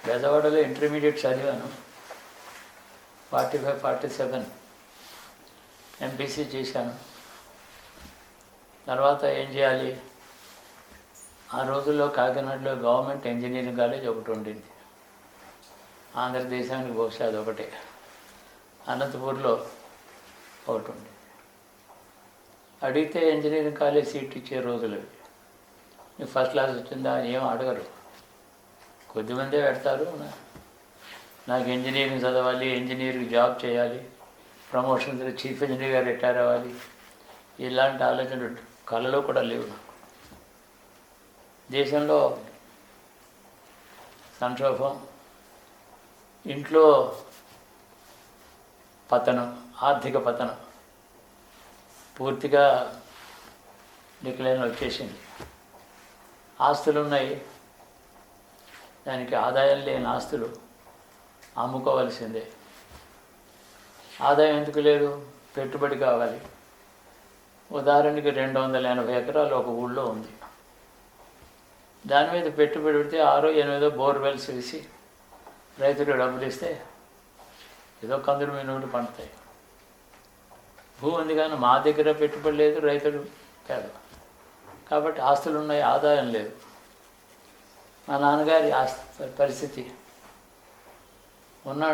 బెజవాడలో ఇంటర్మీడియట్ చదివాను. 45-47 ఎంపీసీ చేశాను. తర్వాత ఏం చేయాలి? ఆ రోజుల్లో కాకినాడలో గవర్నమెంట్ ఇంజనీరింగ్ కాలేజ్ ఒకటి ఉండింది. ఆంధ్రదేశానికి బహుశా అదొకటే. అనంతపూర్లో ఒకటి ఉంది. అడిగితే ఇంజనీరింగ్ కాలేజ్ సీట్ ఇచ్చే రోజులు అవి. నీకు ఫస్ట్ క్లాస్ వచ్చిందా అని ఏం అడగరు. కొద్దిమందే పెడతారు. నాకు ఇంజనీరింగ్ చదవాలి, ఇంజనీరింగ్ జాబ్ చేయాలి, ప్రమోషన్ చీఫ్ ఇంజనీర్గా రిటైర్ అవ్వాలి, ఇలాంటి ఆలోచనలు కళలో కూడా లేవు నాకు. దేశంలో సంక్షోభం, ఇంట్లో పతనం, ఆర్థిక పతనం, పూర్తిగా డిక్లైన్ వచ్చేసింది. ఆస్తులు ఉన్నాయి, దానికి ఆదాయం లేని ఆస్తులు అమ్ముకోవాల్సిందే. ఆదాయం ఎందుకు లేదు? పెట్టుబడి కావాలి. ఉదాహరణకి 280 ఎకరాలు ఒక ఊళ్ళో ఉంది. దాని మీద పెట్టుబడి పెడితే 6-8 బోర్వెల్స్ వేసి రైతులు డబ్బులు ఇస్తే ఏదో కందులు మినుములు పండుతాయి. భూమి ఉంది కానీ మా దగ్గర పెట్టుబడి లేదు, రైతులు పేద. కాబట్టి ఆస్తులు ఉన్నాయి, ఆదాయం లేదు. మా నాన్నగారి పరిస్థితి ఉన్న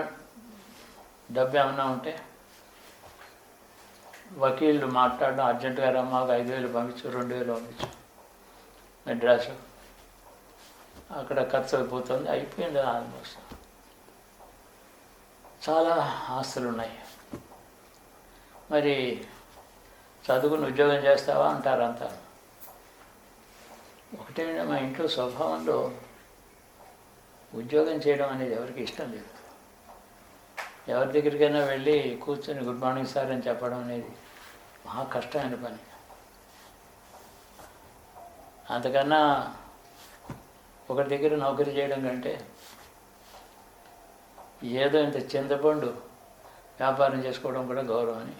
డబ్బు ఏమన్నా ఉంటే వకీళ్ళు మాట్లాడడం, అర్జెంటుగా మాకు 5,000 పంపించు, 2,000 పంపించు, మెడ్రాసు అక్కడ ఖర్చు అయిపోతుంది. అయిపోయింది ఆల్మోస్ట్. చాలా ఆస్తులు ఉన్నాయి. మరి చదువుకుని ఉద్యోగం చేస్తావా అంటారంతా. ఒకటే, మా ఇంట్లో స్వభావంలో ఉద్యోగం చేయడం అనేది ఎవరికి ఇష్టం లేదు. ఎవరి దగ్గరికైనా వెళ్ళి కూర్చొని గుడ్ మార్నింగ్ సార్ అని చెప్పడం అనేది మహా కష్టమైన పని. అంతకన్నా ఒకరి దగ్గర నౌకరీ చేయడం కంటే ఏదో ఇంత చింతపండు వ్యాపారం చేసుకోవడం కూడా గౌరవం అని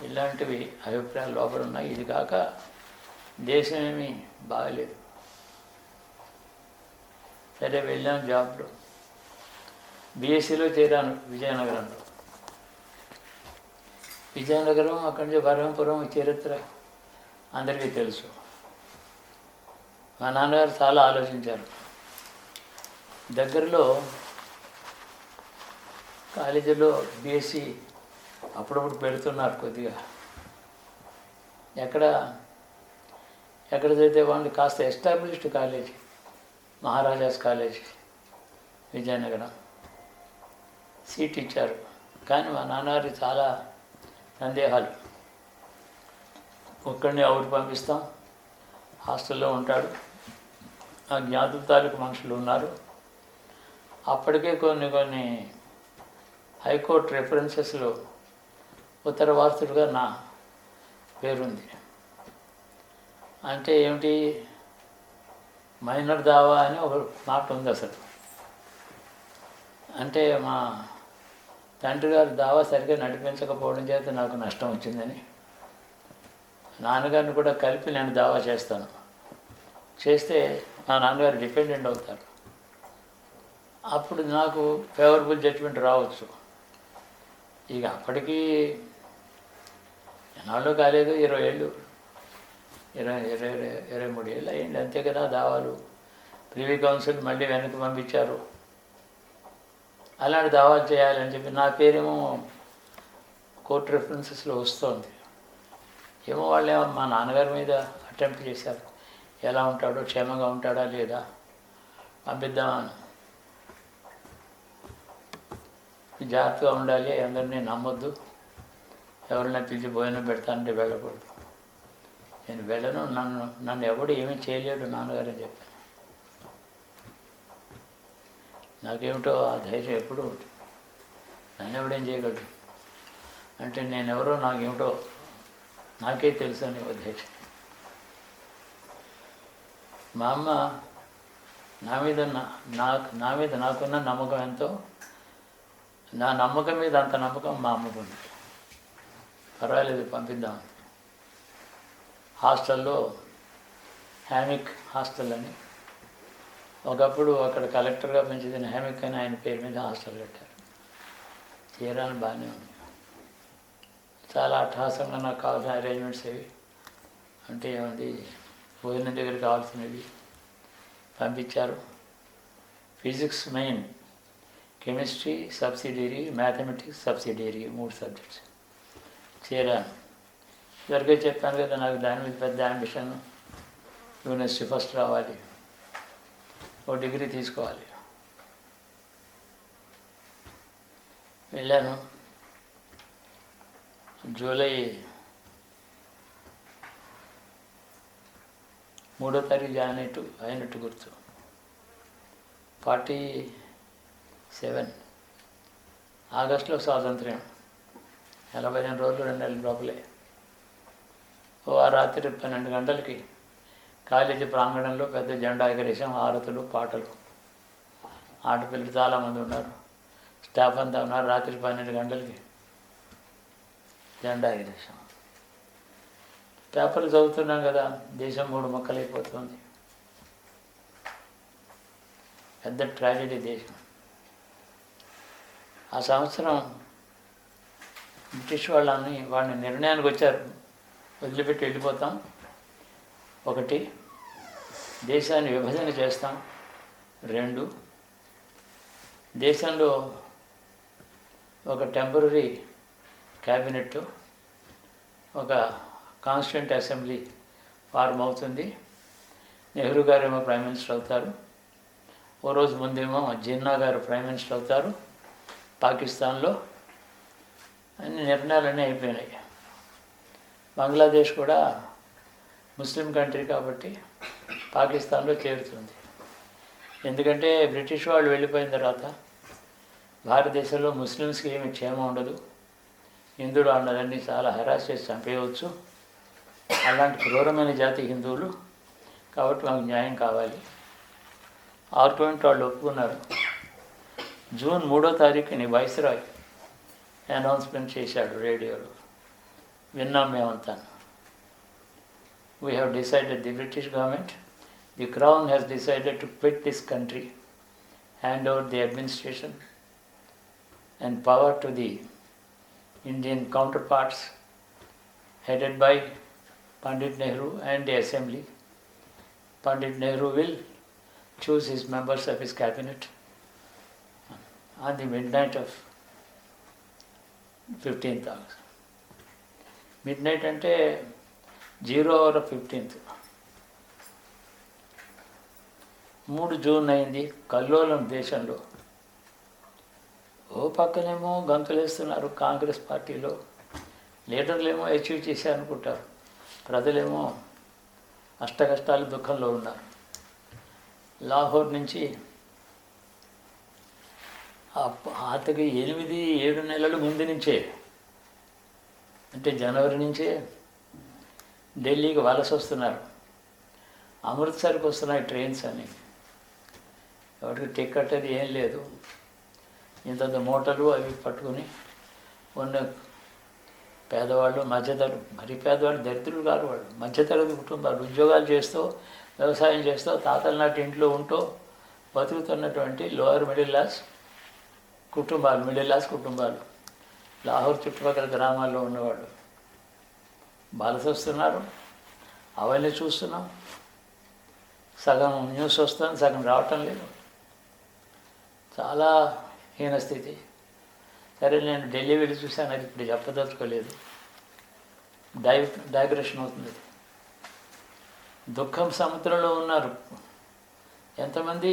ఇలాంటివి అభిప్రాయాలు లోపల ఉన్నాయి. ఇది కాక దేశం ఏమీ బాగలేదు. సరే వెళ్ళాను జాబ్లో. బీఎస్సీలో చేరాను విజయనగరంలో. విజయనగరం అక్కడి నుంచి బరహంపురం చరిత్ర అందరికీ తెలుసు. మా నాన్నగారు చాలా ఆలోచించారు. దగ్గరలో కాలేజీలో బీఎస్సీ అప్పుడప్పుడు పెడుతున్నారు కొద్దిగా. ఎక్కడ చదివితే వాళ్ళు కాస్త established college maharajas college Vizianagaram seat ఇచ్చారు. కానీ మా నాన్నగారికి చాలా సందేహాలు. ఒక్కడిని అవుట్ పంపిస్తాం, హాస్టల్లో ఉంటాడు, ఆ జ్ఞాతుల తాలూకు మనుషులు ఉన్నారు. అప్పటికే కొన్ని హైకోర్టు రెఫరెన్సెస్లో ఉత్తరవార్తుడుగా నా పేరుంది. అంటే ఏమిటి, మైనర్ దావా అని ఒక మాట ఉంది అసలు. అంటే మా తండ్రి గారు దావా సరిగ్గా నడిపించకపోవడం చేత నాకు నష్టం వచ్చిందని, నాన్నగారిని కూడా కలిపి నేను దావా చేస్తాను, చేస్తే మా నాన్నగారు డిపెండెంట్ అవుతారు. అప్పుడు నాకు ఫేవరబుల్ జడ్జిమెంట్ రావచ్చు. ఇక అప్పటికీ ఎన్నాళ్ళు కాలేదు, 20 ఏళ్ళు, 23 ఏళ్ళు అయ్యింది అంతే కదా. దావాలు ప్రివీ కౌన్సిల్ మళ్ళీ వెనక్కి పంపించారు. అలాంటి దావాలు చేయాలని చెప్పి నా పేరేమో కోర్టు రెఫరెన్సెస్లో వస్తుంది. ఏమో వాళ్ళేమో మా నాన్నగారి మీద అటెంప్ట్ చేశారు. ఎలా ఉంటాడో, క్షేమంగా ఉంటాడా లేదా పంపిద్దామని. జాగ్రత్తగా ఉండాలి, అందరినీ నమ్మొద్దు, ఎవరైనా పిలిచి భోజనం పెడతానంటే వెళ్ళకూడదు. నేను వెళ్ళను, నన్ను ఎవడు ఏమీ చేయలేడు నాన్నగారు అని చెప్పాను. నాకేమిటో ఆ ధైర్యం ఎప్పుడూ ఉంటుంది. నన్ను ఎవడేం చేయగలడు అంటే నేనెవరో నాకేమిటో నాకే తెలుసు అని ఒక ధైర్యం. మా అమ్మ నా మీద నాకున్న నమ్మకం ఎంతో, నా నమ్మకం మీద అంత నమ్మకం మా అమ్మకు ఉంది. పర్వాలేదు పంపిద్దామని. హాస్టల్లో హ్యామిక్ హాస్టల్ అని ఒకప్పుడు అక్కడ కలెక్టర్గా పెంచిన హేమిక్ అని ఆయన పేరు మీద హాస్టల్ కట్టారు. చీరాలు బాగానే ఉంది. చాలా అట్టహాసంగా నాకు కావాల్సిన అరేంజ్మెంట్స్ అవి అంటే ఏమంది భోజనం దగ్గర కావాల్సినవి పంపించారు. Physics main, chemistry subsidiary, mathematics subsidiary, 3 subjects చేరాను. ఇదివరకే చెప్పాను కదా నాకు దాని మీద పెద్ద అంబిషన్, యూనివర్సిటీ ఫస్ట్ రావాలి, ఓ డిగ్రీ తీసుకోవాలి. వెళ్ళాను. జూలై 3వ తారీఖు జాయిన్ అయినట్టు గుర్తు. 47 ఆగస్టులో స్వాతంత్ర్యం, 45 రోజులు 2 నెలల లోపలే. ఆ రాత్రి 12 గంటలకి కాలేజీ ప్రాంగణంలో పెద్ద జెండా ఎగరేసాం. హారతులు, పాటలు, ఆడపిల్లలు చాలామంది ఉన్నారు, స్టాఫ్ అంతా ఉన్నారు. రాత్రి 12 గంటలకి జెండా ఎగరేసాం. పేపర్లు చదువుతున్నాం కదా, దేశం 3 ముక్కలైపోతుంది, పెద్ద ట్రాజెడీ దేశం. ఆ సంవత్సరం బ్రిటిష్ వాళ్ళని నిర్ణయానికి వచ్చారు, వదిలిపెట్టి వెళ్ళిపోతాం. 1, దేశాన్ని విభజన చేస్తాం. 2, దేశంలో ఒక టెంపరరీ క్యాబినెట్, ఒక కాన్స్టిట్యూంట్ అసెంబ్లీ ఫార్మ్ అవుతుంది. నెహ్రూ గారేమో ప్రైమ్ మినిస్టర్ అవుతారు. ఓ రోజు ముందేమో జిన్నా గారు ప్రైమ్ మినిస్టర్ అవుతారు. పాకిస్తాన్లో అన్ని నిర్ణయాలన్నీ అయిపోయినాయి. బంగ్లాదేశ్ కూడా ముస్లిం కంట్రీ కాబట్టి పాకిస్తాన్లో చేరుతుంది. ఎందుకంటే బ్రిటిష్ వాళ్ళు వెళ్ళిపోయిన తర్వాత భారతదేశంలో ముస్లిమ్స్కి ఏమి క్షేమం ఉండదు, హిందువులు అన్నదాన్ని చాలా హెరాస్ చేసి చంపేయవచ్చు. అలాంటి క్రూరమైన జాతి హిందువులు కాబట్టి మాకు న్యాయం కావాలి. ఆర్గ్యుమెంట్ వాళ్ళు ఒప్పుకున్నారు. జూన్ 3వ తారీఖుని వైస్రాయ్ అనౌన్స్మెంట్ చేశాడు రేడియోలో, విన్నాం మేమంతా. We have decided, the British government, the crown has decided to quit this country, hand over the administration and power to the Indian counterparts headed by Pandit Nehru and the Assembly. Pandit Nehru will choose his members of his cabinet on the midnight of 15th August. Midnight ante 0 hour of 15th. 3 June అయింది. కల్లోలం దేశంలో. ఓ పక్కనేమో గంతులేస్తున్నారు కాంగ్రెస్ పార్టీలో, లీడర్లేమో achieve చేశారనుకుంటారు, ప్రజలేమో అష్టకష్టాలు దుఃఖంలో ఉన్నారు. లాహోర్ నుంచి అతకి 8-7 నెలల ముందు నుంచే, అంటే జనవరి నుంచే ఢిల్లీకి వలస వస్తున్నారు. అమృత్సర్కి వస్తున్నాయి ట్రైన్స్ అని. ఎవరికి టికెట్ అది ఏం లేదు. ఇంత మూటలు అవి పట్టుకుని ఉన్న పేదవాళ్ళు, మధ్యతరగతి, మరీ పేదవాళ్ళు దరిద్రులు కాదు, వాళ్ళు మధ్యతరగతి కుటుంబాలు, ఉద్యోగాలు చేస్తూ వ్యవసాయం చేస్తూ తాతల నాటి ఇంట్లో ఉంటూ బతుకుతున్నటువంటి లోయర్ మిడిల్ క్లాస్ కుటుంబాలు, లాహోర్ చుట్టుపక్కల గ్రామాల్లో ఉన్నవాళ్ళు వలస వస్తున్నారు. అవన్నీ చూస్తున్నాం. సగం న్యూస్ వస్తుంది, సగం రావటం లేదు. చాలా హీనస్థితి. సరే, నేను ఢిల్లీ వెళ్ళి చూశాను, అది ఇప్పుడు చెప్పదలుచుకోలేదు, డైగ్రెషన్ అవుతుంది. దుఃఖం సముద్రంలో ఉన్నారు. ఎంతమంది?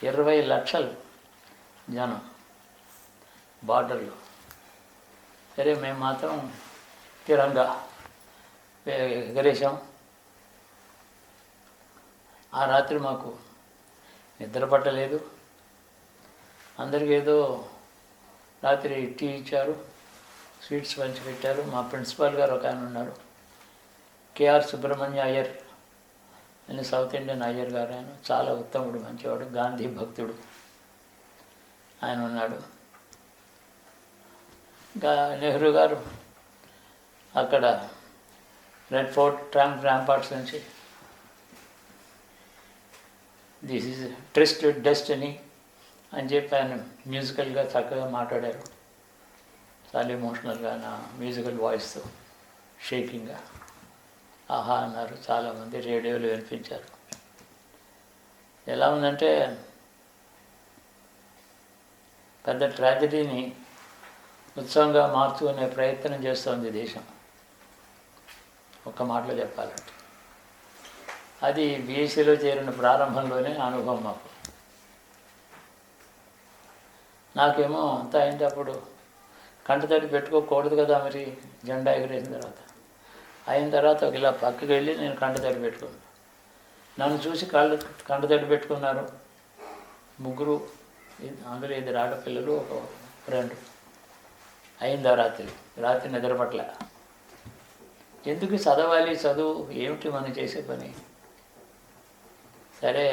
20 లక్షలు జనం బార్డర్లో. సరే, మేము మాత్రం తిరంగా ఎగరేసాం. ఆ రాత్రి మాకు నిద్ర పట్టలేదు. అందరికీ ఏదో రాత్రి టీ ఇచ్చారు, స్వీట్స్ పంచి పెట్టారు. మా ప్రిన్సిపాల్ గారు ఒక ఆయన ఉన్నారు, కేఆర్ సుబ్రహ్మణ్య అయ్యర్ అని, సౌత్ ఇండియన్ అయ్యర్ గారు. ఆయన చాలా ఉత్తముడు, మంచివాడు, గాంధీ భక్తుడు. ఆయన ఉన్నాడు. ఇంకా నెహ్రూ గారు అక్కడ రెడ్ ఫోర్ట్ ర్యాంపార్ట్స్ నుంచి this is tryst with destiny అని చెప్పి ఆయన మ్యూజికల్గా చక్కగా మాట్లాడారు. చాలా ఎమోషనల్గా నా మ్యూజికల్ వాయిస్తో షేకింగ్గా ఆహా అన్నారు. చాలామంది రేడియోలో వినిపించారు. ఎలా ఉందంటే పెద్ద ట్రాజడీని ఉత్సవంగా మార్చుకునే ప్రయత్నం చేస్తోంది దేశం, ఒక్క మాటలో చెప్పాలంటే. అది బీఎస్సీలో చేరిన ప్రారంభంలోనే అనుభవం మాకు. నాకేమో అంతా అయింది. అప్పుడు కంటతడి పెట్టుకోకూడదు కదా మరి, జెండా ఎగిరేసిన తర్వాత. అయిన తర్వాత ఒక ఇలా పక్కకి వెళ్ళి నేను కంటతడి పెట్టుకున్నాను. నన్ను చూసి కంటతడి పెట్టుకున్నారు ముగ్గురు, అందులో 2 ఆడపిల్లలు, ఒక ఫ్రెండ్. అయిందా రాత్రి నిద్రపట్ల. ఎందుకు చదవాలి, చదువు ఏమిటి మనం చేసే పని. సరే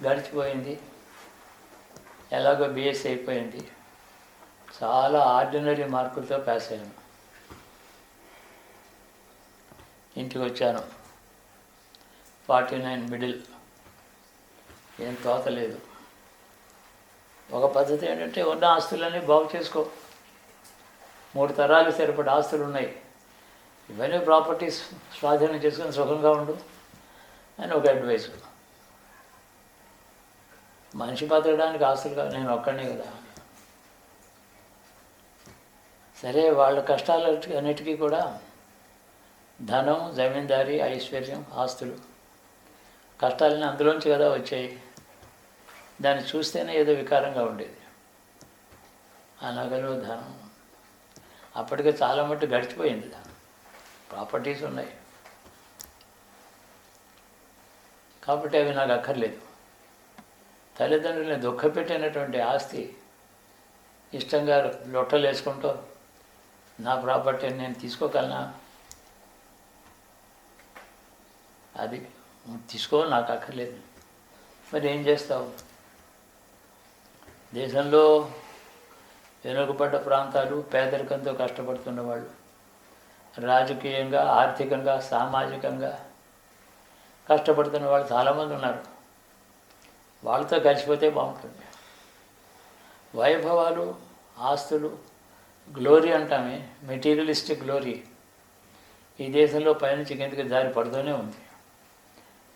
గడిచిపోయింది, ఎలాగో బీఎస్సీ అయిపోయింది. చాలా ఆర్డినరీ మార్కులతో పాస్ అయ్యాను. ఇంటికి వచ్చాను, 49 మిడిల్. ఏం తోతలేదు. ఒక పద్ధతి ఏంటంటే ఉన్న ఆస్తులన్నీ బాగు చేసుకో, 3 తరాలు సరిపడే ఆస్తులు ఉన్నాయి, ఇవన్నీ ప్రాపర్టీస్ స్వాధీనం చేసుకొని సుఖంగా ఉండు అని ఒక అడ్వైస్. మనిషి బతకడానికి ఆస్తులు కాదు, నేను ఒక్కడే కదా. సరే వాళ్ళ కష్టాలు అన్నిటికీ కూడా ధనం, జమీందారీ, ఐశ్వర్యం, ఆస్తులు, కష్టాలని అందులోంచి కదా వచ్చాయి. దాన్ని చూస్తేనే ఏదో వికారంగా ఉండేది. ఆ నగలు, ధనం అప్పటికే చాలా మట్టు గడిచిపోయింది. ప్రాపర్టీస్ ఉన్నాయి కాబట్టి అవి నాకు అక్కర్లేదు. తల్లిదండ్రులని దుఃఖపెట్టినటువంటి ఆస్తి ఇష్టంగా లొట్టలు వేసుకుంటూ నా ప్రాపర్టీని నేను తీసుకోగలనా? అది తీసుకో, నాకు అక్కర్లేదు. మరి ఏం చేస్తావు? దేశంలో వెనుకబడ్డ ప్రాంతాలు, పేదరికంతో కష్టపడుతున్న వాళ్ళు, రాజకీయంగా, ఆర్థికంగా, సామాజికంగా కష్టపడుతున్న వాళ్ళు చాలామంది ఉన్నారు. వాళ్ళతో కలిసిపోతే బాగుంటుంది. వైభవాలు, ఆస్తులు, గ్లోరీ అంటామే, మెటీరియలిస్టిక్ గ్లోరీ ఈ దేశంలో పైనుంచి కిందకి దారి పడుతూనే ఉంది.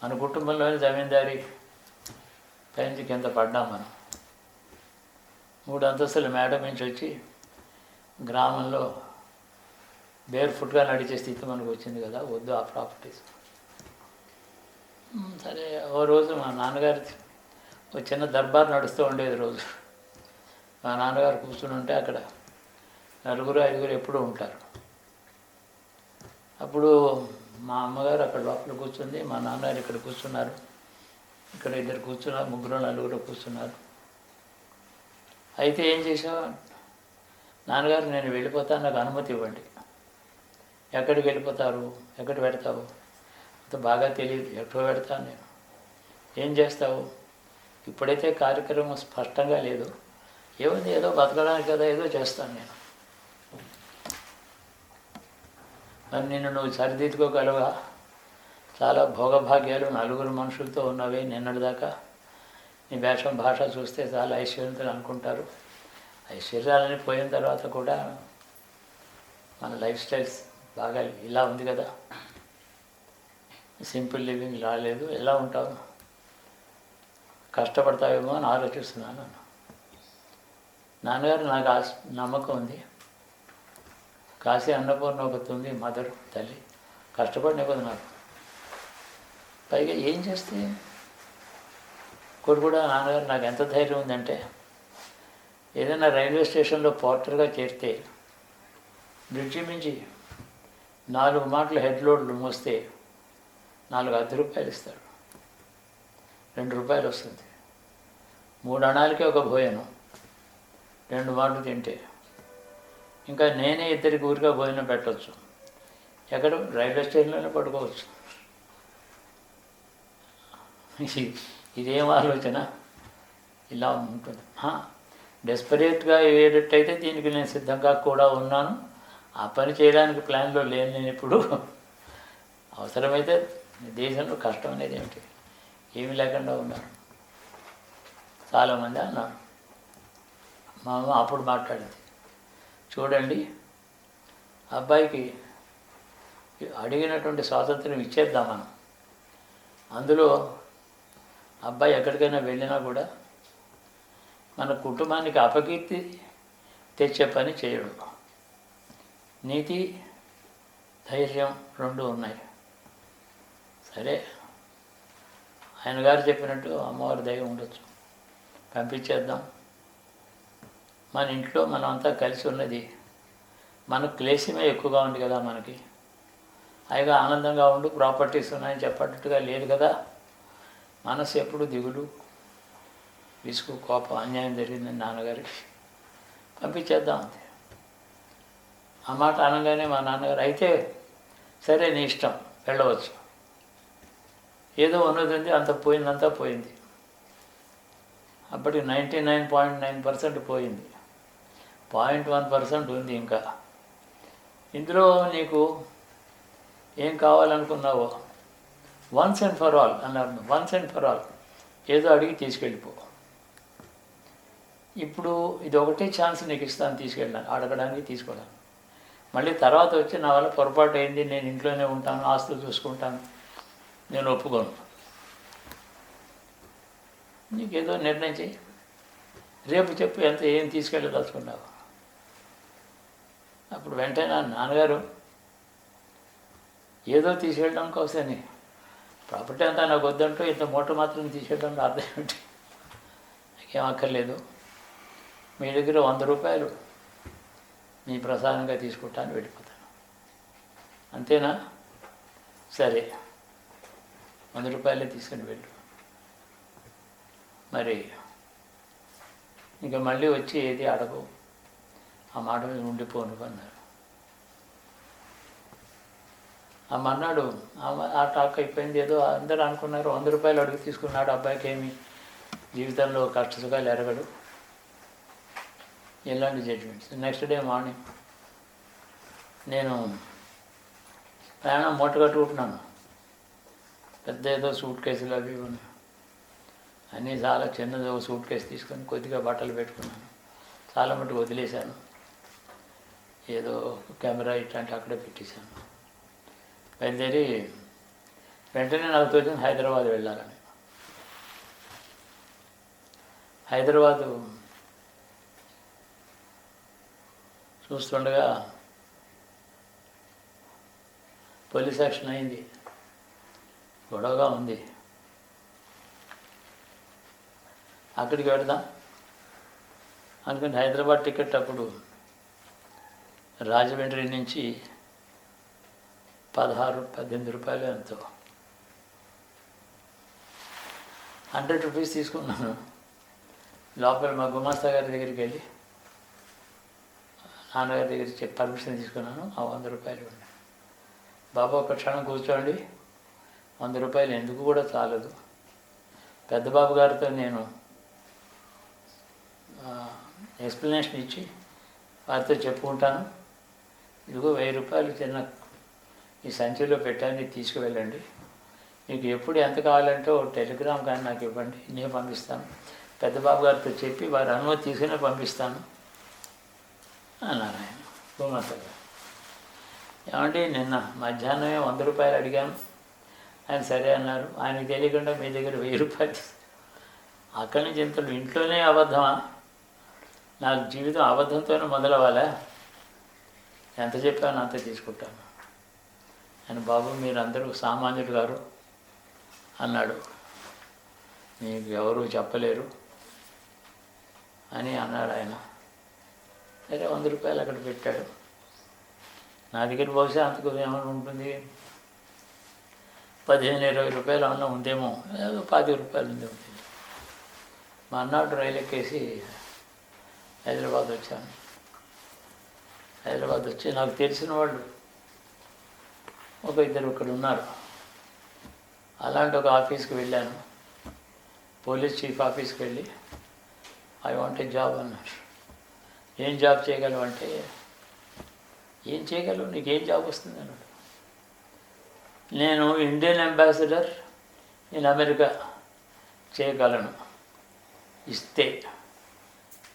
మన కుటుంబంలోని జమీందారీ పైనుంచి కింద పడ్డాం మనం. 3 అంతస్తుల మేడ నుంచి వచ్చి గ్రామంలో బేర్ ఫుట్గా నడిచే స్థితి మనకు వచ్చింది కదా. వద్దు ఆ ప్రాపర్టీస్. సరే ఓ రోజు మా నాన్నగారి ఒక చిన్న దర్బార్ నడుస్తూ ఉండేది రోజు. మా నాన్నగారు కూర్చుని ఉంటే అక్కడ 4-5 ఎప్పుడూ ఉంటారు. అప్పుడు మా అమ్మగారు అక్కడ లోపల కూర్చుంది, మా నాన్నగారు ఇక్కడ కూర్చున్నారు, ఇక్కడ 2 కూర్చున్నారు, 3-4 కూర్చున్నారు. అయితే ఏం చేసావు? నాన్నగారు నేను వెళ్ళిపోతాను, నాకు అనుమతి ఇవ్వండి. ఎక్కడికి వెళ్ళిపోతారు, ఎక్కడ పెడతావు? అంత బాగా తెలియదు, ఎక్కడో పెడతాను నేను. ఏం చేస్తావు? ఇప్పుడైతే కార్యక్రమం స్పష్టంగా లేదు, ఏముంది ఏదో బతకడానికి కదా ఏదో చేస్తాను నేను. మరి నిన్ను నువ్వు సరిదిద్దుకోగలవా? చాలా భోగభాగ్యాలు, 4 మనుషులతో ఉన్నవి నిన్నటిదాకా. నీ వేషం భాష చూస్తే చాలా ఐశ్వర్యంతో అనుకుంటారు. ఐశ్వర్యాలని పోయిన తర్వాత కూడా మన లైఫ్ స్టైల్స్ బాగా ఇలా ఉంది కదా, సింపుల్ లివింగ్ రాలేదు. ఎలా ఉంటావు? కష్టపడతావేమో అని ఆలోచిస్తున్నాను. నాన్నగారు నాకు నమ్మకం ఉంది. కాశీ అన్నపూర్ణ ఒకటి ఉంది, మదర్ తల్లి, కష్టపడినది నాకు. పైగా ఏం చేస్తే కూడా నాన్నగారు నాకు ఎంత ధైర్యం ఉందంటే, ఏదైనా రైల్వే స్టేషన్లో పోర్టర్గా చేరితే బ్రిడ్జి మించి 4 మాటలు హెడ్ లోడ్లు మోస్తే 4 అర్ధ రూపాయలు ఇస్తాడు, 2 రూపాయలు వస్తుంది. 3 అణాలకే ఒక భోజనం, 2 మాటలు తింటే. ఇంకా నేనే 2 ఊరిగా భోజనం పెట్టవచ్చు. ఎక్కడ? రైల్వే స్టేషన్లోనే పడుకోవచ్చు. ఇదేం ఆలోచన? ఇలా ఉంటుంది. డెస్పరేట్గా అయ్యేటట్టయితే దీనికి నేను సిద్ధంగా కూడా ఉన్నాను. ఆ పని చేయడానికి ప్లాన్లో లేను నేను ఇప్పుడు. అవసరమైతే దేశంలో కష్టం అనేది ఏమిటి? ఏమీ లేకుండా ఉన్నారు చాలామంది అన్నారు. మా అమ్మ అప్పుడు మాట్లాడింది, చూడండి అబ్బాయికి అడిగినటువంటి స్వాతంత్రం ఇచ్చేద్దాం మనం. అందులో అబ్బాయి ఎక్కడికైనా వెళ్ళినా కూడా మన కుటుంబానికి అపకీర్తి తెచ్చే పని చేయడు. నీతి ధైర్యం రెండు ఉన్నాయి. సరే, ఆయన గారు చెప్పినట్టు అమ్మవారి దయ ఉండొచ్చు, పంపించేద్దాం. మన ఇంట్లో మనం అంతా కలిసి ఉన్నది, మన క్లేశమే ఎక్కువగా ఉంది కదా మనకి. అయిగా ఆనందంగా ఉండు, ప్రాపర్టీస్ ఉన్నాయని చెప్పట్టుగా లేదు కదా. మనసు ఎప్పుడు దిగులు, విసుగు, కోపం, అన్యాయం జరిగిందని నాన్నగారికి పంపించేద్దాం అంతే. ఆ మాట అనగానే మా నాన్నగారు అయితే సరే నీ ఇష్టం, వెళ్ళవచ్చు. ఏదో ఉన్నది ఉంది, అంత పోయిందంతా పోయింది. అప్పటికి 99.9% పోయింది, 0.1% ఉంది ఇంకా. ఇందులో నీకు ఏం కావాలనుకున్నావో వన్స్ అండ్ ఫర్ ఆల్ అన్నారు. వన్స్ అండ్ ఫర్ ఆల్ ఏదో అడిగి తీసుకెళ్ళిపో. ఇప్పుడు ఇది ఒకటే ఛాన్స్ నీకు ఇస్తాను, తీసుకెళ్ళాను, అడగడానికి తీసుకోవడానికి. మళ్ళీ తర్వాత వచ్చి నా వల్ల పొరపాటు అయింది, నేను ఇంట్లోనే ఉంటాను, ఆస్తులు చూసుకుంటాను, నేను ఒప్పుకోను. నీకేదో నిర్ణయం చేయి, రేపు చెప్పు ఎంత ఏం తీసుకెళ్ళదలుచుకున్నావు. అప్పుడు వెంటనే నా నాన్నగారు ఏదో తీసుకెళ్ళడానికి అవసరని, ప్రాపర్టీ అంతా నాకు వద్దంటూ ఇంత మూట మాత్రం తీసుకెళ్ళడానికి అర్థం ఏమిటి? నాకేం అక్కర్లేదు, మీ దగ్గర 100 రూపాయలు మీ ప్రసాదంగా తీసుకుంటాను, వెళ్ళిపోతాను, అంతేనా? సరే 100 రూపాయలే తీసుకుని వెళ్ళు. మరి ఇంకా మళ్ళీ వచ్చి ఏది అడగవు, ఆ మాట మీద ఉండిపోను అన్నారు. ఆ మన్నాడు ఆ టాక్ అయిపోయింది. ఏదో అందరూ అనుకున్నారు 100 రూపాయలు అడుగు తీసుకున్నాడు, అబ్బాయికి ఏమి జీవితంలో కష్టసుఖాలు ఎరగడు, ఎలాంటి జడ్జిమెంట్స్. నెక్స్ట్ డే మార్నింగ్ నేను ప్రయాణం మూట కట్టుకుంటున్నాను. పెద్ద ఏదో సూట్ కేసులు అవి ఉన్నాయి, అన్నీ చాలా చిన్నది ఒక సూట్ కేసు తీసుకొని కొద్దిగా బట్టలు పెట్టుకున్నాను, చాలా మటుకు వదిలేశాను. ఏదో కెమెరా ఇట్లాంటి అక్కడే పెట్టేశాను. బయలుదేరి వెంటనే నాకు తోచింది హైదరాబాద్ వెళ్ళాలని. హైదరాబాదు చూస్తుండగా పోలీస్ యాక్షన్ అయింది, గొడవగా ఉంది. అక్కడికి వెళదాం అనుకుని హైదరాబాద్ టికెట్ అప్పుడు రాజమండ్రి నుంచి 16-18 రూపాయలు ఎంతో, 100 రూపీస్ తీసుకున్నాను. లోపల మా గుమాస్తా గారి దగ్గరికి వెళ్ళి నాన్నగారి దగ్గరికి చెప్పి పర్మిషన్ తీసుకున్నాను. ఆ 100 రూపాయలు ఉన్నాయి. బాబా ఒక క్షణం కూర్చోండి, 100 రూపాయలు ఎందుకు కూడా చాలదు. పెద్దబాబు గారితో నేను ఎక్స్ప్లెనేషన్ ఇచ్చి వారితో చెప్పుకుంటాను. ఇదిగో 1000 రూపాయలు చిన్న ఈ సంచిలో పెట్టాను, తీసుకువెళ్ళండి. మీకు ఎప్పుడు ఎంత కావాలంటే ఒక టెలిగ్రామ్ కానీ నాకు ఇవ్వండి, నేను పంపిస్తాను. పెద్దబాబు గారితో చెప్పి వారి అనుమతి తీసుకునే పంపిస్తాను అన్నారు ఆయన గుమాస్తా గారు. ఏమంటే నిన్న మధ్యాహ్నమే 100 రూపాయలు అడిగాను, ఆయన సరే అన్నారు. ఆయనకు తెలియకుండా మీ దగ్గర 1000 రూపాయలు. అక్కడి నుంచి ఇంతలో ఇంట్లోనే అబద్ధమా? నాకు జీవితం అబద్ధంతోనే మొదలవ్వాలా? ఎంత చెప్పాను అంత తీసుకుంటాను. ఆయన బాబు మీరందరూ సామాన్యుడు గారు అన్నాడు, మీకు ఎవరు చెప్పలేరు అని అన్నాడు ఆయన. సరే 100 రూపాయలు అక్కడ పెట్టాడు. నా దగ్గర బహుశా అంతకు ఏమైనా ఉంటుంది, 15-20 రూపాయలు అన్న ఉందేమో, 25 రూపాయలు ఉంది ఉంటుంది. మా అన్నాడు రైలు ఎక్కేసి హైదరాబాద్ వచ్చాను. హైదరాబాద్ వచ్చి నాకు తెలిసిన వాళ్ళు ఒక ఇద్దరు ఇక్కడ ఉన్నారు. అలాంటి ఒక ఆఫీస్కి వెళ్ళాను, పోలీస్ చీఫ్ ఆఫీస్కి వెళ్ళి ఐ వాంట్ ఏ జాబ్ అన్నారు. ఏం జాబ్ చేయగలవు అంటే, ఏం చేయగలవు, నీకేం జాబ్ వస్తుంది అన్నాడు. నేను ఇండియన్ అంబాసిడర్ ఇన్ అమెరికా చేయగలను ఇస్తే,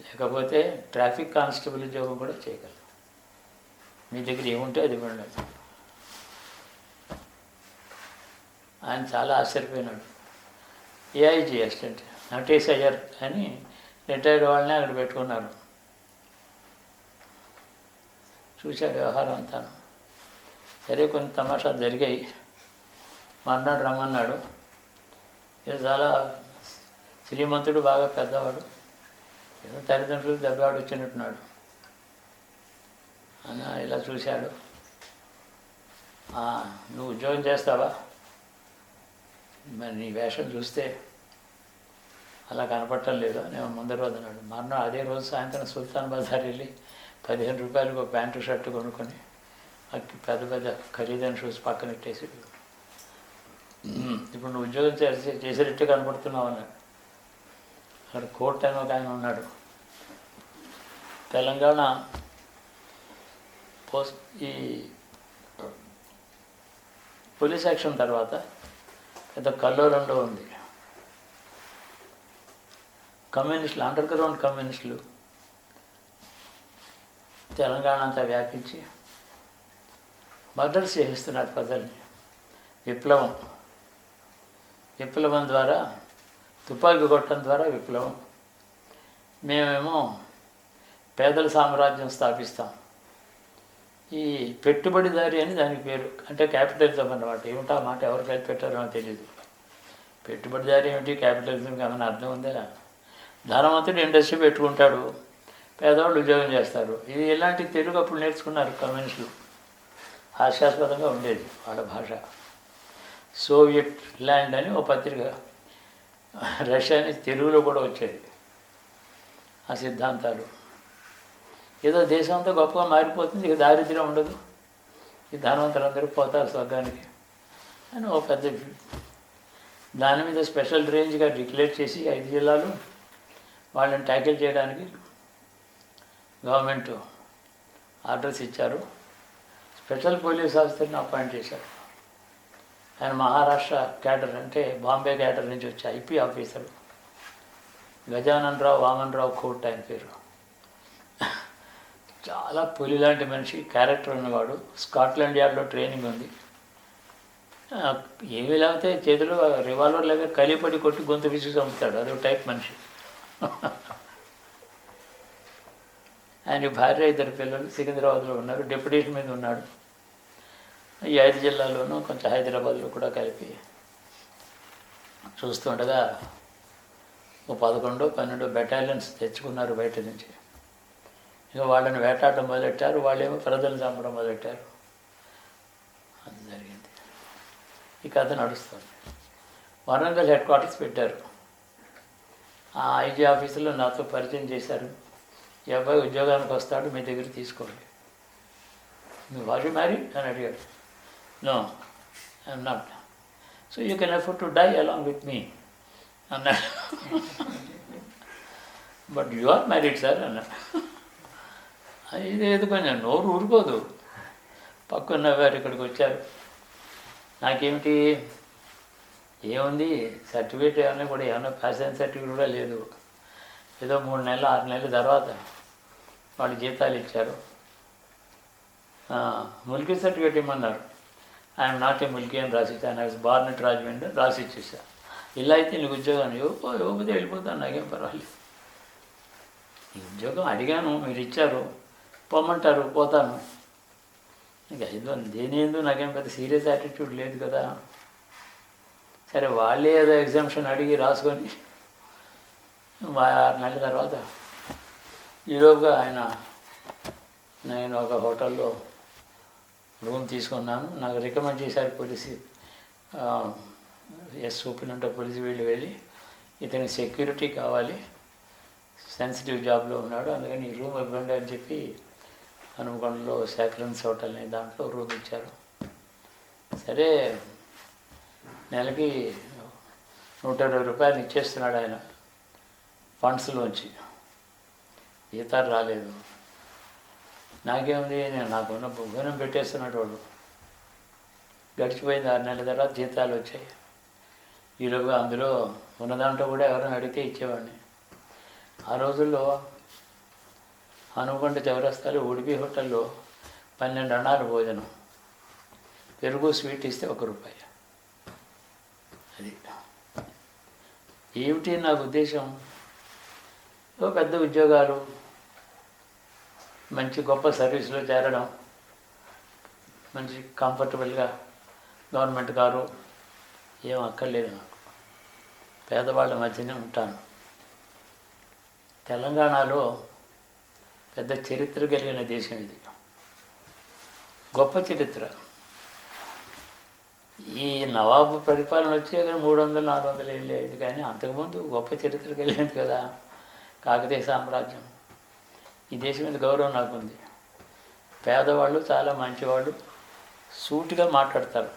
లేకపోతే ట్రాఫిక్ కానిస్టేబుల్ ఉద్యోగం కూడా చేయగలను. మీ దగ్గర ఏముంటే అది ఇవ్వండి. ఆయన చాలా ఆశ్చర్యపోయినాడు. ఏఐజీ అసిస్టెంట్ నటేష్ అయ్యర్ అని రిటైర్డ్ వాళ్ళని అక్కడ పెట్టుకున్నారు. చూశాడు వ్యవహారం అంతాను. సరే కొన్ని తమాషాలు జరిగాయి. మర్నాడు రమ్మన్నాడు. ఇది చాలా శ్రీమంతుడు, బాగా పెద్దవాడు, ఏదో తల్లిదండ్రులు దెబ్బవాడు వచ్చినట్టున్నాడు. అన్న ఇలా చూశాడు. నువ్వు ఉద్యోగం చేస్తావా? మరి నీ వేషం చూస్తే అలా కనపడటం లేదు. నేను ముందర రోజు అన్నాడు. మర్నాడు అదే రోజు సాయంత్రం సుల్తాన్ బజార్ వెళ్ళి 15 రూపాయలకు ఒక ప్యాంటు షర్టు కొనుక్కొని పెద్ద పెద్ద ఖరీదైన షూస్ పక్కన పెట్టేసి, ఇప్పుడు నువ్వు ఉద్యోగం చేసేటట్టు కనపడుతున్నావు అన్నాడు. అక్కడ కోర్ట్ అని ఒక ఆయన ఉన్నాడు. తెలంగాణ ఈ పోలీస్ యాక్షన్ తర్వాత పెద్ద కల్లోలంలో ఉంది. కమ్యూనిస్టులు, అండర్ గ్రౌండ్ కమ్యూనిస్టులు తెలంగాణ అంతా వ్యాపించి మర్డర్స్ చేయిస్తున్నారు ప్రజల్ని. విప్లవం ద్వారా, తుపాకీ కొట్టడం ద్వారా విప్లవం. మేమేమో పేదల సామ్రాజ్యం స్థాపిస్తాం. ఈ పెట్టుబడిదారి అని దానికి పేరు, అంటే క్యాపిటలిజం అన్నమాట. ఏమిటో ఆ మాట ఎవరు కలిపి పెట్టారో తెలియదు. పెట్టుబడిదారి ఏమిటి, క్యాపిటలిజంకి ఏమైనా అర్థం ఉందా? ధనవంతుడు ఇండస్ట్రీ పెట్టుకుంటాడు, పేదవాళ్ళు ఉద్యోగం చేస్తారు. ఇది ఇలాంటి తెలుగు అప్పుడు నేర్చుకున్నారు కమ్యూనిస్టులు. హాస్యాస్పదంగా ఉండేది వాళ్ళ భాష. సోవియట్ ల్యాండ్ అని ఓ పత్రిక రష్యా నుంచి తెలుగులో కూడా వచ్చేది. ఆ సిద్ధాంతాలు ఏదో దేశం అంతా గొప్పగా మారిపోతుంది, ఇక దారిద్ర్యం ఉండదు, ఈ ధనవంతులందరూ పోతారు స్వర్గానికి అని ఓ పెద్ద దాని మీద స్పెషల్ రేంజ్గా డిక్లేర్ చేసి 5 జిల్లాలు వాళ్ళని ట్యాకిల్ చేయడానికి గవర్నమెంట్ ఆర్డర్స్ ఇచ్చారు. స్పెషల్ పోలీస్ ఆఫీసర్ని అపాయింట్ చేశారు. ఆయన మహారాష్ట్ర క్యాడర్, అంటే బాంబే క్యాడర్ నుంచి వచ్చే ఐపీ ఆఫీసరు. గజానన్ రావు వామన్ కోట్ ఆయన పేరు. చాలా పులి లాంటి మనిషి, క్యారెక్టర్ ఉన్నవాడు. స్కాట్లాండ్ యార్డ్లో ట్రైనింగ్ ఉంది. ఏమీ లేకపోతే చేతిలో రివాల్వర్ లేక కలిపడి కొట్టి గొంతు విసిగి చంపుతాడు. అదొక టైప్ మనిషి. ఆయన భార్య, 2 పిల్లలు సికింద్రాబాద్లో ఉన్నారు. డెప్యుటేషన్ మీద ఉన్నాడు. ఈ 5 జిల్లాల్లోనూ కొంచెం హైదరాబాద్లో కూడా కలిపి చూస్తుండగా ఓ 11-12 బెటాలియన్స్ తెచ్చుకున్నారు బయట నుంచి. ఇక వాళ్ళని వేటాడడం మొదలెట్టారు. వాళ్ళేమో ప్రజలను చంపడం మొదలెట్టారు. అది జరిగింది. ఈ కథ నడుస్తుంది. వరంగల్ హెడ్ క్వార్టర్స్ పెట్టారు. ఆ ఐజీ ఆఫీసులో నాతో పరిచయం చేశారు. ఈ అబ్బాయి ఉద్యోగానికి వస్తాడు, మీ దగ్గర తీసుకోండి. నువ్వు వారు మ్యారీ అని అడిగాడు. No, I'm not. So you can afford to die along with me అన్నాడు. But you are married sir అన్నాడు. ఇది కొంచెం నోరు ఊరుకోదు. పక్కన వారు ఇక్కడికి వచ్చారు. నాకేమిటి, ఏముంది సర్టిఫికేట్ ఏమన్నా కూడా, ఏమన్నా ప్యాషన్ సర్టిఫికేట్ కూడా లేదు. ఏదో 3 నెలలు 6 నెలల తర్వాత వాళ్ళు జీతాలు ఇచ్చారు. ముల్కీ సర్టిఫికేట్ ఇమ్మన్నారు. ఐఎమ్ నాట్ ఏ ముల్కీ అని రాసిచ్చాను. I was born at Rajahmundry రాసి ఇచ్చేసా. ఇలా అయితే నీకు ఉద్యోగం ఇవ్వకపోతే వెళ్ళిపోతాను, నాకేం పర్వాలేదు. ఈ ఉద్యోగం అడిగాను, మీరు ఇచ్చారు, పొమ్మంటారు, పోతాను. ఇంకా దేని ఏందో నాకేం పెద్ద సీరియస్ యాటిట్యూడ్ లేదు కదా. సరే వాళ్ళే ఏదో ఎగ్జామ్షన్ అడిగి రాసుకొని 6 నెలల తర్వాత ఈలోపుగా నేను ఒక హోటల్లో రూమ్ తీసుకున్నాను. నాకు రికమెండ్ చేశారు పోలీసు సూపరింటెండెంట్ ఆఫ్ పోలీసు వెళ్ళి ఇతనికి సెక్యూరిటీ కావాలి, సెన్సిటివ్ జాబ్లో ఉన్నాడు, అందుకని ఈ రూమ్ ఇవ్వండి అని చెప్పి హనుమకొండలో శాక్రెన్స్ హోటల్ అనే దాంట్లో రూమ్ ఇచ్చారు. సరే నెలకి 120 రూపాయలు ఇచ్చేస్తున్నాడు ఆయన ఫండ్స్లోంచి. జీతాలు రాలేదు. నాకేముంది, నేను నాకున్న భోజనం పెట్టేస్తున్నాడు వాడు. గడిచిపోయింది 6 నెలల తర్వాత జీతాలు వచ్చాయి. ఈలోగా అందులో ఉన్న దాంట్లో కూడా ఎవరైనా అడిగితే ఇచ్చేవాడిని. ఆ రోజుల్లో హనుమకొండ చౌరస్తాలో ఉడిపి హోటల్లో 12 అన్నాలు భోజనం, పెరుగు స్వీట్ ఇస్తే ₹1. అది ఏమిటి నాకు ఉద్దేశం, పెద్ద ఉద్యోగాలు, మంచి గొప్ప సర్వీస్లో చేరడం, మంచి కంఫర్టబుల్గా గవర్నమెంట్ కారు ఏం అక్కర్లేదు నాకు. పేదవాళ్ళ మధ్యనే ఉంటాను. తెలంగాణలో పెద్ద చరిత్ర కలిగిన దేశం ఇది, గొప్ప చరిత్ర. ఈ నవాబు పరిపాలన వచ్చే 300-400 ఏళ్ళు అయింది, కానీ అంతకుముందు గొప్ప చరిత్ర కలిగింది కదా కాకతీయ సామ్రాజ్యం. ఈ దేశం మీద గౌరవం నాకుంది. పేదవాళ్ళు చాలా మంచివాళ్ళు, సూటిగా మాట్లాడతారు.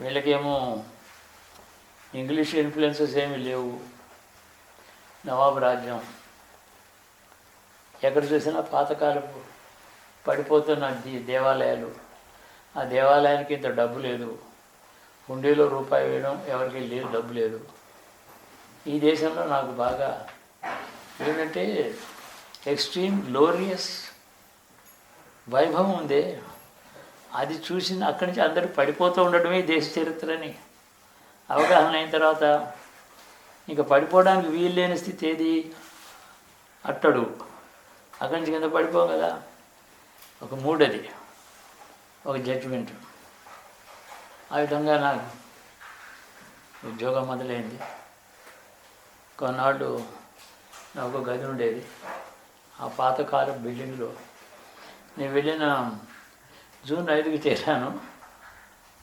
వీళ్ళకేమో ఇంగ్లీష్ ఇన్ఫ్లుయెన్సెస్ ఏమీ లేవు. నవాబు రాజ్యం ఎక్కడ చూసినా పాతకాలపు పడిపోతున్న దేవాలయాలు. ఆ దేవాలయానికి ఇంత డబ్బు లేదు, హుండీలో రూపాయి వేయడం ఎవరికి లేదు, డబ్బు లేదు. ఈ దేశంలో నాకు బాగా ఏంటంటే ఎక్స్ట్రీమ్ గ్లోరియస్ వైభవం ఉంది. అది చూసిన అక్కడి నుంచి అందరూ పడిపోతూ ఉండడమే దేశ చరిత్రని అవగాహన అయిన తర్వాత ఇంకా పడిపోవడానికి వీలు లేని స్థితి ఏది, అట్టడు. అక్కడి నుంచి కింద పడిపోం కదా. ఒక మూడది, ఒక జడ్జిమెంట్. ఆ విధంగా నాకు ఉద్యోగం మొదలైంది. కొన్నాళ్ళు నాకు ఒక గది ఉండేది ఆ పాతకాల బిల్డింగ్లో. నేను వెళ్ళిన జూన్ 5కి చేరాను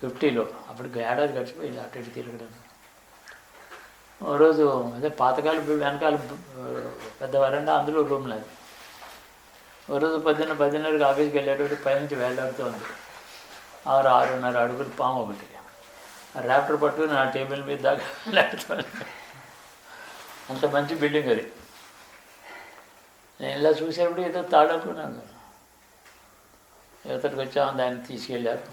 50లో. అప్పటికి ఏడాది గడిచిపోయింది అటు ఇటు తిరగడం. ఓ రోజు అదే పాతకాల వెనకాల పెద్ద వరండా, అందులో రూమ్ లేదు. ఓ రోజు 10:30కి ఆఫీస్కి వెళ్ళేటప్పుడు పైనుంచి వేలాడుతోంది 6-6.5 అడుగులు పాము ఒకటి. ఆ ర్యాప్టర్ పట్టుకుని నా టేబుల్ మీద దాకా వేలాడుతోంది. అంత మంచి బిల్డింగ్ అది. నేను ఇలా చూసేప్పుడు ఏదో తాడనుకున్నాను. యువతకు వచ్చాము, దాన్ని తీసుకెళ్ళారు.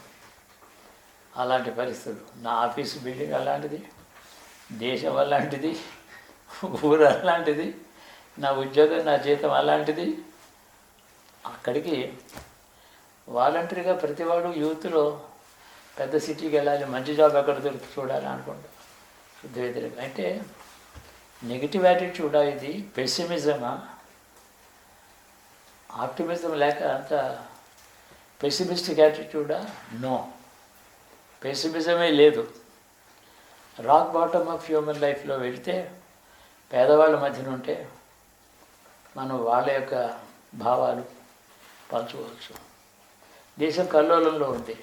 అలాంటి పరిస్థితులు. నా ఆఫీసు బిల్డింగ్ అలాంటిది, దేశం అలాంటిది, ఊరు అలాంటిది, నా ఉద్యోగం నా జీతం అలాంటిది. అక్కడికి వాలంటరీగా ప్రతివాడు యూత్లో పెద్ద సిటీకి వెళ్ళాలి, మంచి జాబ్ ఎక్కడ దొరికి చూడాలి అనుకుంటా. శుద్ధ వ్యతిరేకం. అంటే నెగిటివ్ యాటిట్యూడా ఇది, పెసిమిజమా, ఆప్టిమిజం లేక అంత పెసిమిస్టిక్ యాటిట్యూడా? నో, పెసిమిజమే లేదు. రాక్ బాటమ్ ఆఫ్ హ్యూమన్ లైఫ్లో వెళితే పేదవాళ్ళ మధ్యన ఉంటే మనం వాళ్ళ యొక్క భావాలు పంచుకోవచ్చు. దేశం కల్లోలంలో ఉంది.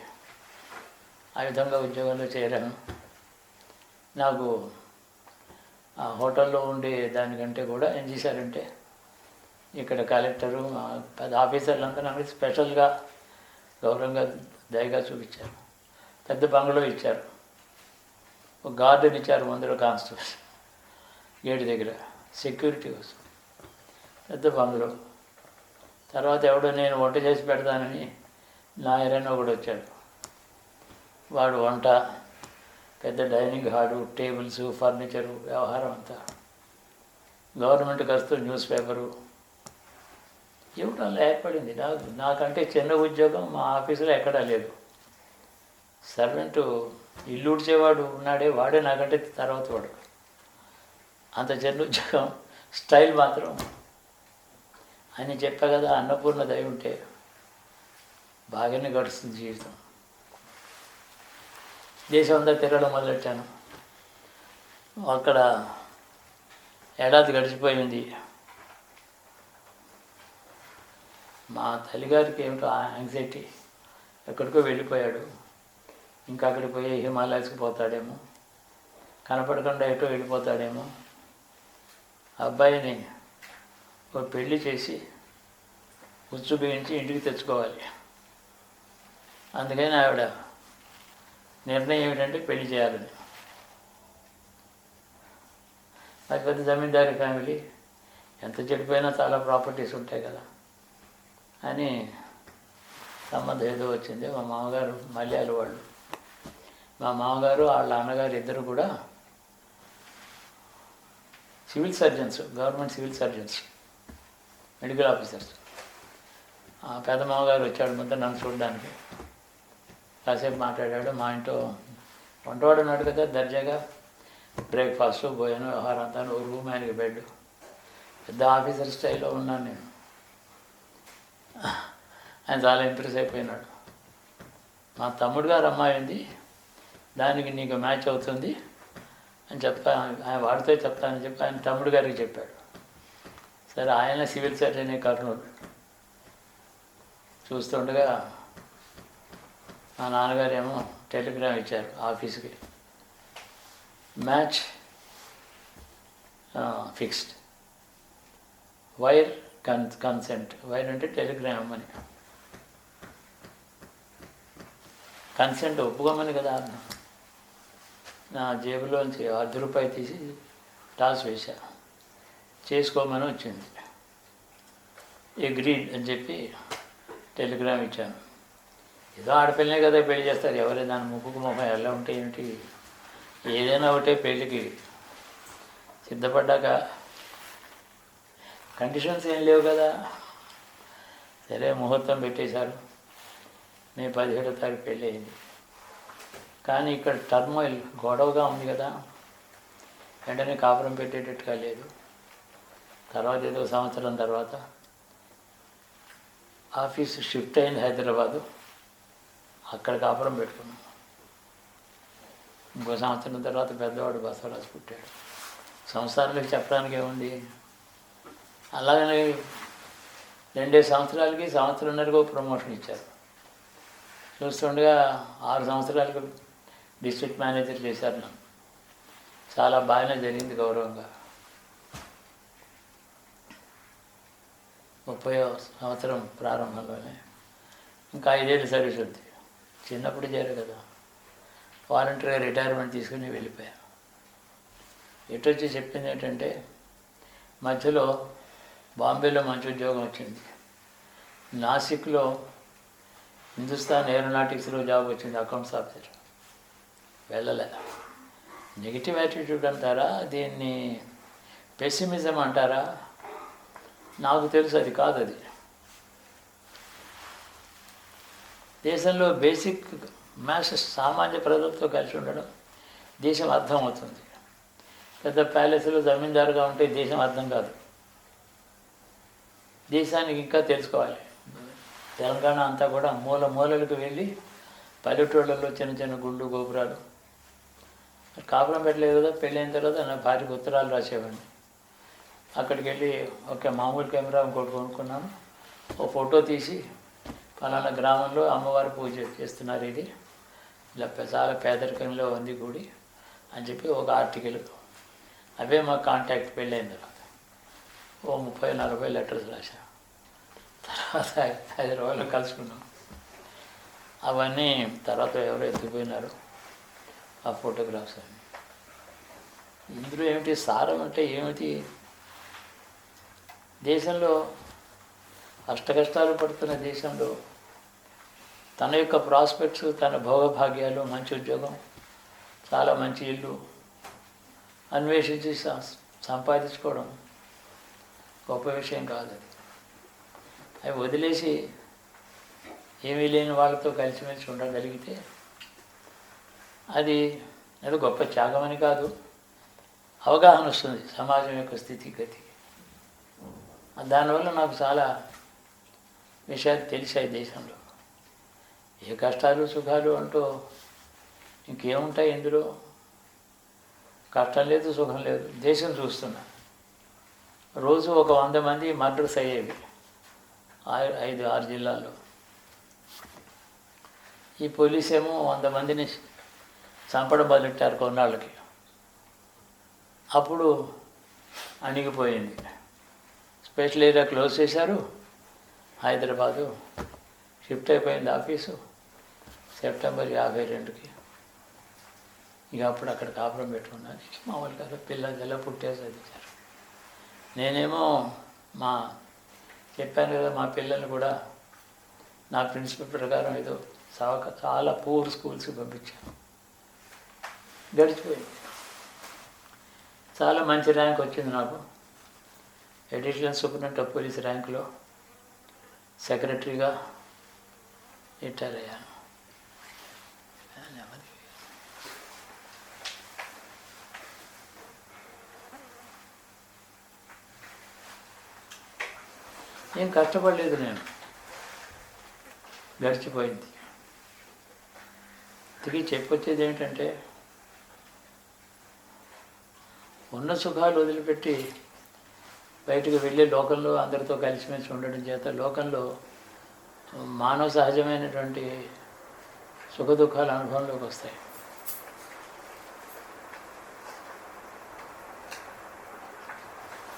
ఆ విధంగా ఉద్యోగంలో చేరాను. నాకు ఆ హోటల్లో ఉండే దానికంటే కూడా ఏం చేశారంటే, ఇక్కడ కలెక్టరు పెద్ద ఆఫీసర్లంతా నాకు స్పెషల్గా గౌరవంగా దయగా చూపించారు. పెద్ద బంగ్లో ఇచ్చారు, ఒక గార్డెన్ ఇచ్చారు ముందర, కానిస్టేబుల్ గేటు దగ్గర సెక్యూరిటీ కోసం పెద్ద బంగ్లో. తర్వాత ఎవడో నేను వంట చేసి పెడతానని నాయరని ఒకడు వచ్చాడు. వాడు వంట, పెద్ద డైనింగ్ హాలు, టేబుల్స్, ఫర్నిచరు, వ్యవహారం అంతా గవర్నమెంట్ ఖర్చుతో న్యూస్ పేపరు ఏమిటో అలా ఏర్పడింది. నాకంటే చిన్న ఉద్యోగం మా ఆఫీసులో ఎక్కడా లేదు. సర్వెంటు ఇల్లు ఉడిచేవాడు ఉన్నాడే, వాడే నాకంటే తర్వాత వాడు. అంత చిన్న ఉద్యోగం, స్టైల్ మాత్రం అని చెప్పా కదా. అన్నపూర్ణ దయ ఉంటే బాగానే గడుస్తుంది జీవితం. దేశం అంతా తిరగడం మొదలెట్టాను. అక్కడ ఏడాది గడిచిపోయింది. మా తల్లిగారికి ఏమిటో యాంగ్జైటీ, ఎక్కడికో వెళ్ళిపోయాడు. ఇంకా అక్కడికి పోయి హిమాలయాస్కి పోతాడేమో, కనపడకుండా ఎటో వెళ్ళిపోతాడేమో. అబ్బాయిని ఒక పెళ్లి చేసి ఉచ్చు బిగించి ఇంటికి తెచ్చుకోవాలి. అందుకని ఆవిడ నిర్ణయం ఏమిటంటే పెళ్లి చేయాలని. అది పెద్ద జమీందారీ ఫ్యామిలీ, ఎంత చెడిపోయినా చాలా ప్రాపర్టీస్ ఉంటాయి కదా అని సంబంధం ఏదో వచ్చింది. మా మామగారు మలయాళ వాళ్ళు. మా మామగారు వాళ్ళ అన్నగారు ఇద్దరు కూడా civil surgeons, government civil surgeons, medical officers. పెద్ద మామగారు వచ్చాడు ముందు నన్ను చూడడానికి. కాసేపు మాట్లాడాడు. మా ఇంట్లో వంటవాడు ఉన్నాడు కదా, దర్జాగా బ్రేక్ఫాస్ట్, భోజనం, వ్యవహారం అంతా, రూమ్, ఆయనకి బెడ్. పెద్ద ఆఫీసర్ స్టైల్లో ఉన్నాను నేను. ఆయన చాలా ఇంప్రెస్ అయిపోయినాడు. మా తమ్ముడు గారు అమ్మాయి ఉంది, దానికి నీకు మ్యాచ్ అవుతుంది అని ఆయన వాడితో చెప్తానని చెప్పి ఆయన తమ్ముడు గారికి చెప్పాడు. సరే, ఆయన సివిల్ సర్జన్ కర్నూలు. చూస్తుండగా మా నాన్నగారు ఏమో టెలిగ్రామ్ ఇచ్చారు ఆఫీస్కి, match fixed, wire consent. Wire అంటే టెలిగ్రామ్ అని, కన్సెంట్ ఒప్పుకోమని కదా. నా జేబులోంచి ₹10 తీసి టాస్ వేశా, చేసుకోమని వచ్చింది. అగ్రీడ్ అని చెప్పి టెలిగ్రామ్ ఇచ్చాను. ఏదో ఆడపిల్లనే కదా పెళ్లి చేస్తారు, ఎవరైనా దాని ముక్కుకు ముఖం ఎలా ఉంటే ఏమిటి, ఏదైనా ఒకటే పెళ్ళికి సిద్ధపడ్డాక కండిషన్స్ ఏం లేవు కదా. సరే, ముహూర్తం పెట్టేశారు. మే 17వ తారీఖు పెళ్ళి అయింది. కానీ ఇక్కడ టర్మాయిల్, గొడవగా ఉంది కదా, వెంటనే కాపురం పెట్టేటట్టుగా లేదు. తర్వాత ఏదో సంవత్సరం తర్వాత ఆఫీస్ షిఫ్ట్ అయింది హైదరాబాదు, అక్కడ కాపురం పెట్టుకున్నాం. ఇంకో సంవత్సరం తర్వాత పెద్దవాడు బసవరాజు పుట్టాడు. సంవత్సరాలకు చెప్పడానికి ఏముంది. అలాగనే 2 సంవత్సరాలకి, సంవత్సరంన్నరకు ప్రమోషన్ ఇచ్చారు. చూస్తుండగా 6 సంవత్సరాలకు డిస్ట్రిక్ట్ మేనేజర్ చేశారు నన్ను. చాలా బాగానే జరిగింది, గౌరవంగా. 30వ సంవత్సరం ప్రారంభంలోనే ఇంకా 5 ఏళ్ళు సర్వీస్ ఉంది. చిన్నప్పుడు చేరు కదా, వాలంటరీగా రిటైర్మెంట్ తీసుకుని వెళ్ళిపోయాను. ఎటొచ్చి చెప్పింది ఏంటంటే, మధ్యలో బాంబేలో మంచి ఉద్యోగం వచ్చింది, నాసిక్లో హిందుస్థాన్ ఏరోనాటిక్స్లో జాబ్ వచ్చింది, అకౌంట్స్ ఆఫీసర్. వెళ్ళలే. నెగిటివ్ యాటిట్యూడ్ అంటారా, దీన్ని పెసిమిజం అంటారా, నాకు తెలుసు అది కాదు. అది దేశంలో బేసిక్ మ్యాసెస్, సామాన్య ప్రజలతో కలిసి ఉండడం దేశం అర్థం అవుతుంది. పెద్ద ప్యాలెస్లో జమీందారుగా ఉంటే దేశం అర్థం కాదు. దేశానికి ఇంకా తెలుసుకోవాలి. తెలంగాణ అంతా కూడా మూలలకు వెళ్ళి పల్లెటూళ్ళల్లో చిన్న చిన్న గుళ్ళు, గోపురాలు. కాపురం పెట్టలేదు కదా, పెళ్ళైన తర్వాత నా భార్యకు ఉత్తరాలు రాసేవాడిని. అక్కడికి వెళ్ళి ఒక మామూలు కెమెరా ఇంకోటి కొనుక్కున్నాను, ఓ ఫోటో తీసి ఫలానా గ్రామంలో అమ్మవారి పూజ చేస్తున్నారు, ఇది ఇలా చాలా పేదరికంలో ఉంది గుడి అని చెప్పి ఒక ఆర్టికల్. అవే మా కాంటాక్ట్ పెళ్ళైన తర్వాత ఓ 30-40 లెటర్స్ రాశాను. తర్వాత హైదరాబాద్లో కలుసుకున్నాం. అవన్నీ తర్వాత ఎవరో ఎత్తుకుపోయినారు ఆ ఫోటోగ్రాఫ్స్ అన్నీ. ఇందులో ఏమిటి సారం అంటే ఏమిటి, దేశంలో అష్టకష్టాలు పడుతున్న దేశంలో తన యొక్క ప్రాస్పెక్ట్స్, తన భోగభాగ్యాలు, మంచి ఉద్యోగం, చాలా మంచి ఇల్లు అన్వేషించి సంపాదించుకోవడం గొప్ప విషయం కాదు. అది అవి వదిలేసి ఏమీ లేని వాళ్ళతో కలిసిమెలిసి ఉండగలిగితే అది గొప్ప త్యాగం అని కాదు, అవగాహన వస్తుంది సమాజం యొక్క స్థితిగతి. దానివల్ల నాకు చాలా విషయాలు తెలిసాయి. దేశంలో ఏ కష్టాలు సుఖాలు అంటూ ఇంకేముంటాయి ఇందులో, కష్టం లేదు, సుఖం లేదు. దేశం చూస్తున్నా, రోజు ఒక 100 మంది మర్డర్స్ అయ్యేవి 5-6 జిల్లాల్లో. ఈ పోలీస్ ఏమో 100 మందిని చంపడం మొదలెట్టారు కొన్నాళ్ళకి. అప్పుడు అణిగిపోయింది. స్పెషల్ ఏరియా క్లోజ్ చేశారు, హైదరాబాదు షిఫ్ట్ అయిపోయింది ఆఫీసు సెప్టెంబర్ 52కి. ఇక అప్పుడు అక్కడ కాపురం పెట్టుకున్నాను. మామూలుగా పిల్లలు ఎలా పుట్టే చదివించారు. నేనేమో చెప్పాను కదా, మా పిల్లల్ని కూడా నా ప్రిన్సిపల్ ప్రకారం ఏదో చాలా పూర్ స్కూల్స్కి పంపించాను. గడిచిపోయింది. చాలా మంచి ర్యాంక్ వచ్చింది నాకు. అడిషనల్ సూపరింటెండెంట్ ఆఫ్ పోలీస్ ర్యాంకులో సెక్రటరీగా రిటైర్ అయ్యాను. ఏం కష్టపడలేదు నేను, గడిచిపోయింది. తిరిగి చెప్పొచ్చేది ఏంటంటే, ఉన్న సుఖాలు వదిలిపెట్టి బయటకు వెళ్ళి లోకంలో అందరితో కలిసిమెలిసి ఉండడం చేత లోకంలో మానవ సహజమైనటువంటి సుఖ దుఃఖాలు అనుభవంలోకి వస్తాయి.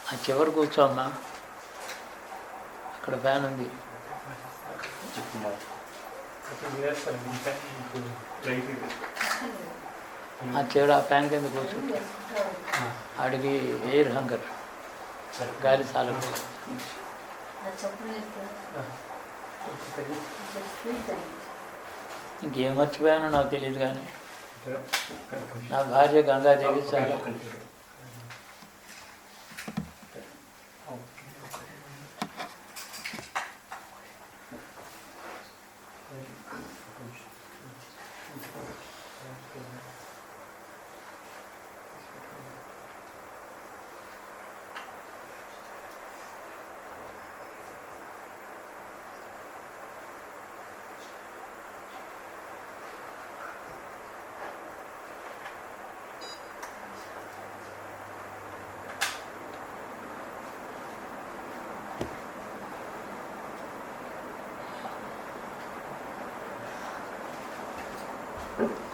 ఆ చివరి కూర్చోమ్మా, అక్కడ ఫ్యాన్ ఉంది. ఆ చివరి ఆ ఫ్యాన్ కింద కూర్చుంటే ఆడికి ఎయిర్ హంగర్, గాలి చాలా. ఇంకేం మర్చిపోయానో నాకు తెలియదు, కానీ నా భార్య గంగాదేవి చాలా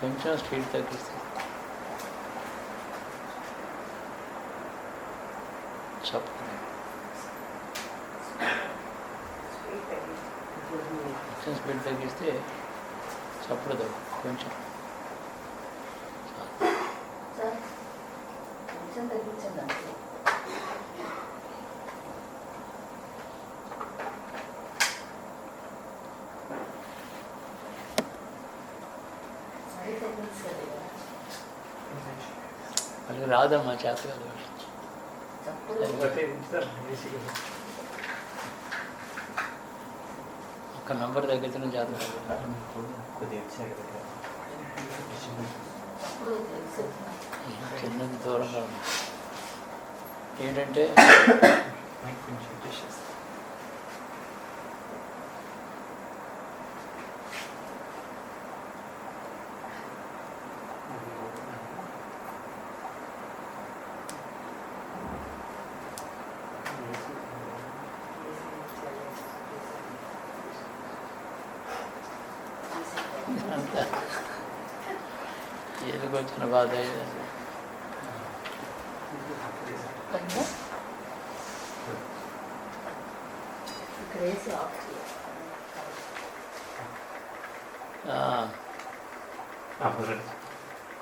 కొంచెం స్పీడ్ తగ్గిస్తుంది. కొంచెం స్పీడ్ తగ్గిస్తే చప్పుడు కొంచెం వాళ్ళకి రాదమ్మా, చేత కాదు. ఒక నంబర్ తగ్గితే చేత చిన్నది దూరంగా ఉంది. ఏంటంటే అంతా ఏదికి వచ్చిన బాధ అయ్యేది.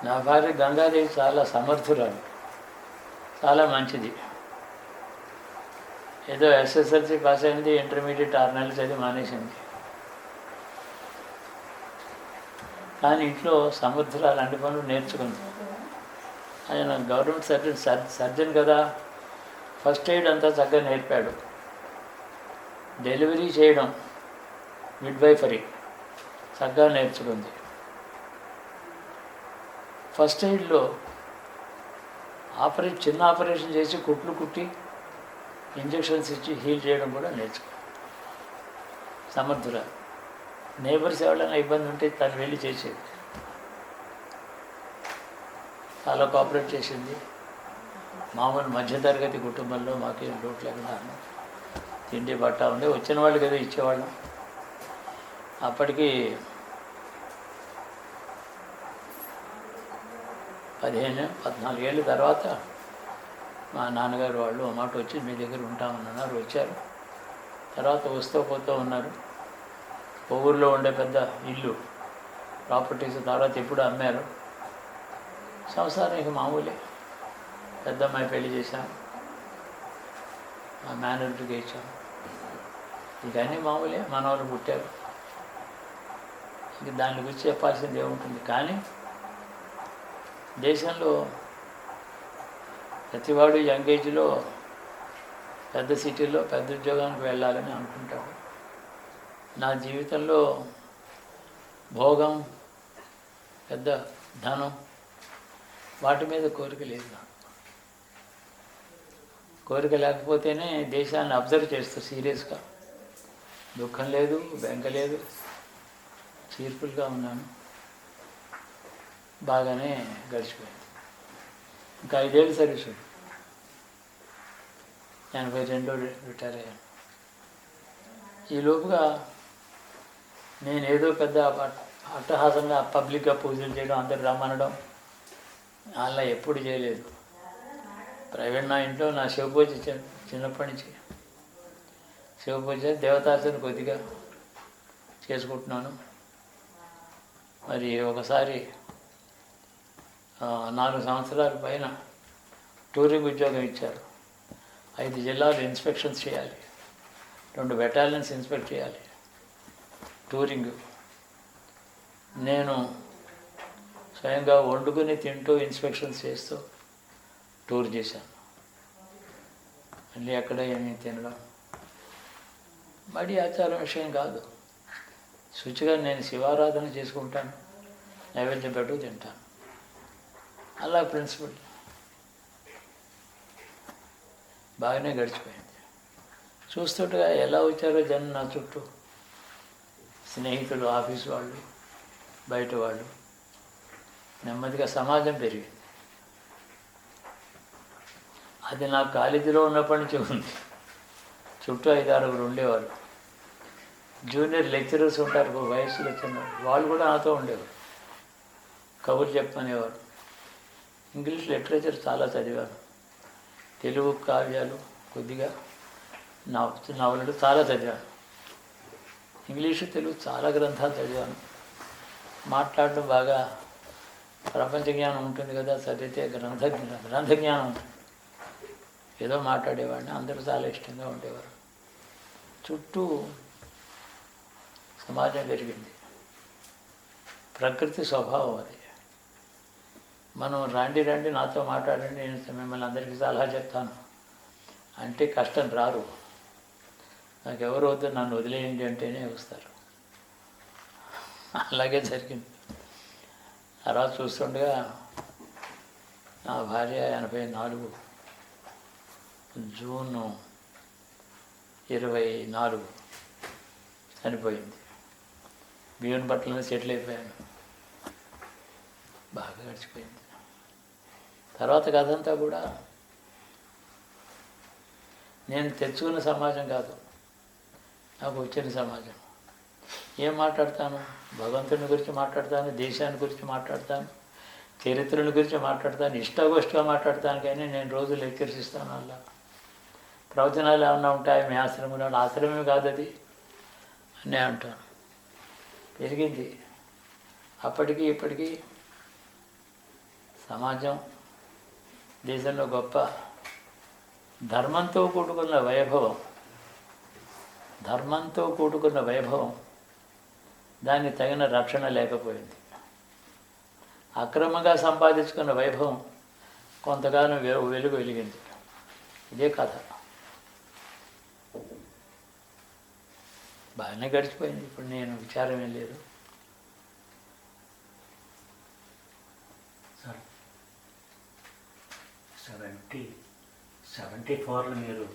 నా భార్య గంగాదేవి చాలా సమర్థురాలు, చాలా మంచిది. ఏదో ఎస్ఎస్ఎల్సి పాస్ అయింది, ఇంటర్మీడియట్ 6 నెలలు చదివి మానేసింది. కానీ ఇంట్లో సమర్థురాలు అన్ని పనులు నేర్చుకుంది. ఆయన గవర్నమెంట్ సర్జన్ కదా, ఫస్ట్ ఎయిడ్ అంతా చక్కగా నేర్పాడు. డెలివరీ చేయడం, మిడ్వైఫరీ చక్కగా నేర్చుకుంది. ఫస్ట్ ఎయిడ్లో చిన్న ఆపరేషన్ చేసి కుట్లు కుట్టి ఇంజక్షన్స్ ఇచ్చి హీల్ చేయడం కూడా నేర్చుకుంది. సమర్థురాలు. నేబర్స్ ఎవరైనా ఇబ్బంది ఉంటే తను వెళ్ళి చేసేది. చాలా కోఆపరేట్ చేసింది. మామూలు మధ్యతరగతి కుటుంబంలో మాకేం లోటు లేకుండా తిండి బట్ట ఉండే, వచ్చిన వాళ్ళకి ఏదో ఇచ్చేవాళ్ళం. అప్పటికి 14 ఏళ్ళ తర్వాత మా నాన్నగారు వాళ్ళు ఒక మాట వచ్చి మీ దగ్గర ఉంటామన్నారు. వచ్చారు. తర్వాత వస్తూ పోతూ ఉన్నారు. ఊళ్ళో ఉండే పెద్ద ఇల్లు ప్రాపర్టీస్ తర్వాత ఎప్పుడు అమ్మారు. సంసారం మామూలే. పెద్ద అమ్మాయి పెళ్లి చేశాం, మా మేనర్కి ఇచ్చాం. ఇవన్నీ మామూలే. మనవాళ్ళు పుట్టారు. ఇంక దాని గురించి చెప్పాల్సింది ఏముంటుంది. కానీ దేశంలో ప్రతివాడు యంగ్ ఏజ్లో పెద్ద సిటీలో పెద్ద ఉద్యోగానికి వెళ్ళాలని అనుకుంటాడు. నా జీవితంలో భోగం, పెద్ద ధనం, వాటి మీద కోరిక లేదు. నాకు కోరిక లేకపోతేనే దేశాన్ని అబ్జర్వ్ చేస్తూ సీరియస్గా, దుఃఖం లేదు, బెంగ లేదు, చీర్ఫుల్గా ఉన్నాను. బాగానే గడిచిపోయింది. ఇంకా 5 ఏళ్ళు సర్వీస్ ఉంది. 82 రిటైర్ అయ్యాను. ఈ లోపుగా నేను ఏదో పెద్ద అట్టహాసంగా పబ్లిక్గా పూజలు చేయడం, అందరు రమ్మనడం అలా ఎప్పుడు చేయలేదు. ప్రైవేట్ నా ఇంట్లో నా శివపూజ చిన్నప్పటి నుంచి శివపూజ, దేవతార్చన కొద్దిగా చేసుకుంటున్నాను. మరి ఒకసారి 4 సంవత్సరాల పైన టూరింగ్ ఉద్యోగం ఇచ్చారు. 5 జిల్లాలు ఇన్స్పెక్షన్స్ చేయాలి, 2 బెటాలియన్స్ ఇన్స్పెక్ట్ చేయాలి. టూరింగ్ నేను స్వయంగా వండుకుని తింటూ ఇన్స్పెక్షన్స్ చేస్తూ టూర్ చేశాను. మళ్ళీ అక్కడ ఏమీ తినడం మడి ఆచారం విషయం కాదు. శుచిగా నేను శివారాధన చేసుకుంటాను, నైవేద్యం పెట్టు తింటాను. అలా ప్రిన్సిపల్ బాగానే గడిచిపోయింది. చూస్తుండగా ఎలా వచ్చారో జనం నా చుట్టూ, స్నేహితులు, ఆఫీసు వాళ్ళు, బయట వాళ్ళు. నెమ్మదిగా సమాజం పెరిగింది. అది నా కాలేజీలో ఉన్నప్పటి నుంచి ఉంది. చుట్టూ 5-6 ఉండేవాళ్ళు. జూనియర్ లెక్చరర్స్ ఉంటారు, వయసులో చిన్న వాళ్ళు కూడా నాతో ఉండేవారు, కబుర్లు చెప్పనేవారు. ఇంగ్లీష్ లిటరేచర్ చాలా చదివాను. తెలుగు కావ్యాలు కొద్దిగా, నవలలు చాలా చదివాను. ఇంగ్లీషు, తెలుగు చాలా గ్రంథాలు చదివాను. మాట్లాడడం బాగా, ప్రపంచ జ్ఞానం ఉంటుంది కదా, చదివితే గ్రంథ జ్ఞానం ఉంటుంది. ఏదో మాట్లాడేవాడిని. అందరూ చాలా ఇష్టంగా ఉండేవారు. చుట్టూ సమాజం పెరిగింది. ప్రకృతి స్వభావం అది. మనం రండి నాతో మాట్లాడండి, నేను మిమ్మల్ని అందరికీ సలహా చెప్తాను అంటే కష్టం రారు. నాకు ఎవరు వద్దు, నన్ను వదిలేయండి అంటేనే వస్తారు. అలాగే జరిగింది. తర్వాత చూస్తుండగా నా భార్య 84 జూన్ 24 చనిపోయింది. బియ్యం బట్టలను సెటిల్ అయిపోయాను. బాగా గడిచిపోయింది. తర్వాత కథంతా కూడా నేను తెచ్చుకున్న సమాజం కాదు, నాకు వచ్చిన సమాజం. ఏం మాట్లాడతాను? భగవంతుని గురించి మాట్లాడతాను, దేశాన్ని గురించి మాట్లాడతాను, చరిత్రల గురించి మాట్లాడతాను, ఇష్టాగోష్టిగా మాట్లాడతాను. కానీ నేను రోజు లెక్చర్స్ ఇస్తాను. అలా ప్రవచనాలు ఏమన్నా ఉంటాయి మీ ఆశ్రమంలో? ఆశ్రమమే కాదు అది అని అంటాను. పెరిగింది. అప్పటికి ఇప్పటికీ సమాజం, దేశంలో గొప్ప ధర్మంతో కూడుకున్న వైభవం, దానికి తగిన రక్షణ లేకపోయింది. అక్రమంగా సంపాదించుకున్న వైభవం కొంతకాలం వెలుగు వెలిగింది. ఇదే కథ. బాగానే గడిచిపోయింది. ఇప్పుడు నేను విచారం ఏం లేదు. 74లో మీరు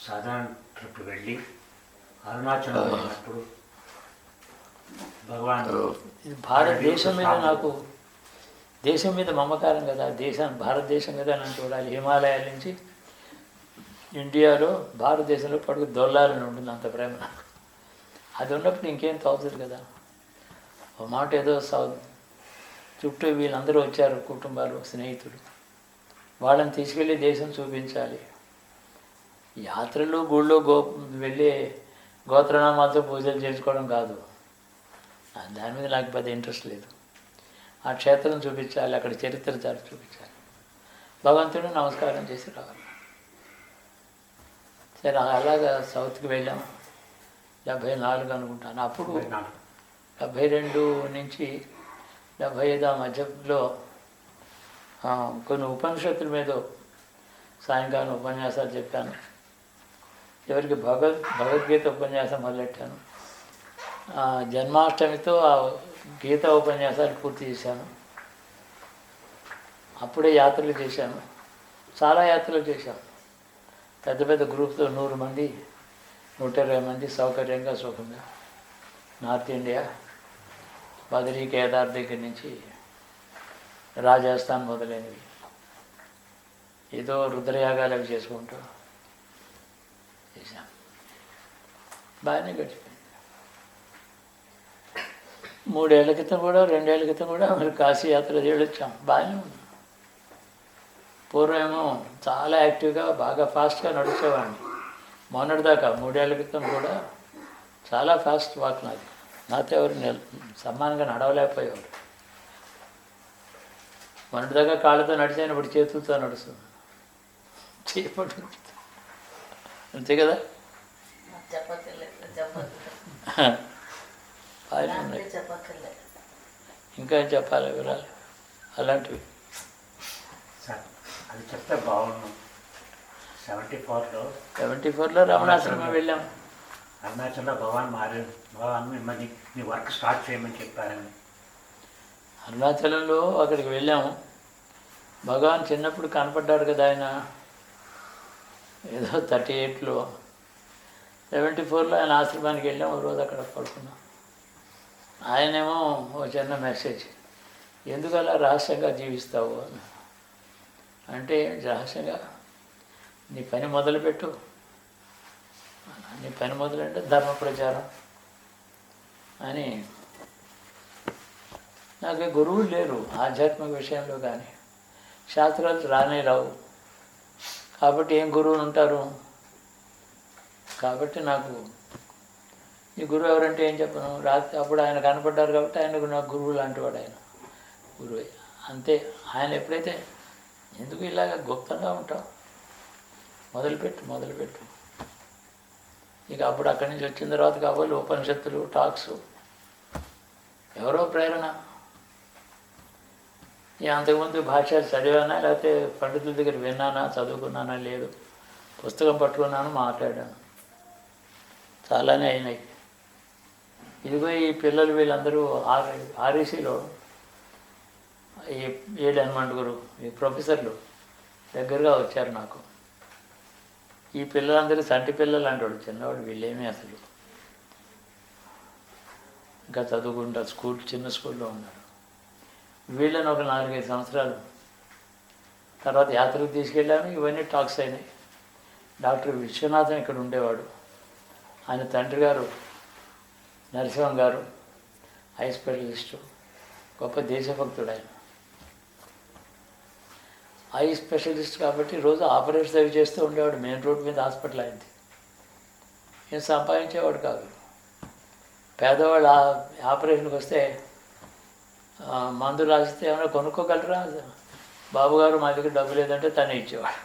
సాధారణ ట్రిప్ వెళ్ళి అరుణాచలం వెళ్ళినప్పుడు భగవాన్ భారతదేశం మీద నాకు, దేశం మీద మమకారం కదా, భారతదేశం కదా నన్ను చూడాలి. హిమాలయాల నుంచి ఇండియాలో, భారతదేశంలో పడుకు దొల్లాలని ఉంటుంది, అంత ప్రేమ నాకు. అది ఉన్నప్పుడు ఇంకేం తోచదు కదా. ఒక మాట ఏదో చుట్టూ వీళ్ళందరూ వచ్చారు, కుటుంబాలు, స్నేహితులు. వాళ్ళని తీసుకెళ్ళి దేశం చూపించాలి. యాత్రలు, గుళ్ళో వెళ్ళి గోత్రనామాలతో పూజలు చేసుకోవడం కాదు. దాని మీద నాకు పెద్ద ఇంట్రెస్ట్ లేదు. ఆ క్షేత్రం చూపించాలి, అక్కడ చరిత్ర చూపించాలి, భగవంతుడు నమస్కారం చేసి రావాలి. సరే, అలాగా సౌత్కి వెళ్ళాం. 74 అనుకుంటాను. అప్పుడు 72 నుంచి 75 మధ్యలో కొన్ని ఉపనిషత్తుల మీద సాయంకాలం ఉపన్యాసాలు చెప్పాను. చివరికి భగవద్గీత ఉపన్యాసం మొదలెట్టాను. జన్మాష్టమితో ఆ గీత ఉపన్యాసాలు పూర్తి చేశాను. అప్పుడే యాత్రలు చేశాను, చాలా యాత్రలు చేశాను. పెద్ద పెద్ద గ్రూప్తో 100 మంది 120 మంది సౌకర్యంగా సుఖంగా నార్త్ ఇండియా బద్రీ కేదార్ దగ్గర నుంచి రాజస్థాన్ మొదలైనవి ఏదో రుద్రయాగాలు అవి చేసుకుంటూ చేశాం. బాగానే గడిచిపోయింది. 3 ఏళ్ల క్రితం కూడా 2 ఏళ్ల క్రితం కూడా మరి కాశీ యాత్ర చేయొచ్చాం. బాగానే ఉంది. పూర్వమేమో చాలా యాక్టివ్గా బాగా ఫాస్ట్గా నడిచేవాడిని. మొన్నటిదాకా 3 ఏళ్ల క్రితం కూడా చాలా ఫాస్ట్ వాక్ నాది. నాతో ఎవరు సమానంగా నడవలేకపోయేవారు. మొన్నటిదాకా కాళ్ళతో నడిచాను, ఇప్పుడు చేతులతో నడుస్తుంది. చేయబడి అంతే కదా. బాగానే ఉన్నాయి. ఇంకా ఏం చెప్పాలి వివరాలు అలాంటివి? సార్ అది చెప్తే బాగున్నాం. 74లో రమణాశ్రమం వెళ్ళాం. అరుణాచల్లో భగవాన్ మిమ్మల్ని మీ వర్క్ స్టార్ట్ చేయమని చెప్పారని. అరుణాచలంలో అక్కడికి వెళ్ళాము. భగవాన్ చిన్నప్పుడు కనపడ్డాడు కదా. ఆయన ఏదో 38లో 74లో ఆయన ఆశ్రమానికి వెళ్ళాం. ఒక రోజు అక్కడ పడుకున్నాం. ఆయనేమో ఒక చిన్న మెసేజ్, ఎందుకు అలా రహస్యంగా జీవిస్తావు అని. అంటే రహస్యంగా నీ పని మొదలుపెట్టు. నీ పని మొదలంటే ధర్మ ప్రచారం అని. నాకు గురువులు లేరు ఆధ్యాత్మిక విషయంలో, కానీ శాస్త్రాలు రానే రావు. కాబట్టి ఏం గురువులు ఉంటారు. కాబట్టి నాకు ఈ గురువు ఎవరంటే ఏం చెప్పను. రాత్రి అప్పుడు ఆయన కనపడ్డారు కాబట్టి ఆయనకు నాకు గురువు లాంటివాడు. ఆయన గురువే అంతే. ఆయన ఎప్పుడైతే ఎందుకు ఇలాగ గుప్తంగా ఉంటావు, మొదలుపెట్టు. ఇక అప్పుడు అక్కడి నుంచి వచ్చిన తర్వాత కావాలి ఉపనిషత్తులు, టాక్స్, ఎవరో ప్రేరణ. అంతకుముందు భాష్యాలు చదివానా లేకపోతే పండితుల దగ్గర విన్నానా, చదువుకున్నానా లేదు. పుస్తకం పట్టుకున్నాను, మాట్లాడాను. చాలానే అయినాయి. ఇదిగో ఈ పిల్లలు వీళ్ళందరూ ఆర్ఈసీలో ఈ 7 మండుగురు ఈ ప్రొఫెసర్లు దగ్గరగా వచ్చారు నాకు. ఈ పిల్లలందరూ సంటి పిల్లలు అంటాడు చిన్నవాడు. వీళ్ళేమీ అసలు ఇంకా చదువుకుంటారు, చిన్న స్కూల్లో ఉన్నారు. వీళ్ళని ఒక 4-5 సంవత్సరాలు తర్వాత యాత్రకు తీసుకెళ్ళాను. ఇవన్నీ టాక్స్ అయినాయి. డాక్టర్ విశ్వనాథన్ ఇక్కడ ఉండేవాడు. ఆయన తండ్రి గారు నరసింహం గారు ఐ స్పెషలిస్టు, గొప్ప దేశభక్తుడు. ఆయన ఐ స్పెషలిస్ట్ కాబట్టి రోజు ఆపరేషన్స్ అవి చేస్తూ ఉండేవాడు. మెయిన్ రోడ్ మీద హాస్పిటల్ అయింది. ఏం సంపాదించేవాడు కాదు. పేదవాళ్ళు ఆపరేషన్కి వస్తే మందు రాసిస్తే ఏమైనా కొనుక్కోగలరా, బాబుగారు మా దగ్గర డబ్బు లేదంటే తనే ఇచ్చేవాడు.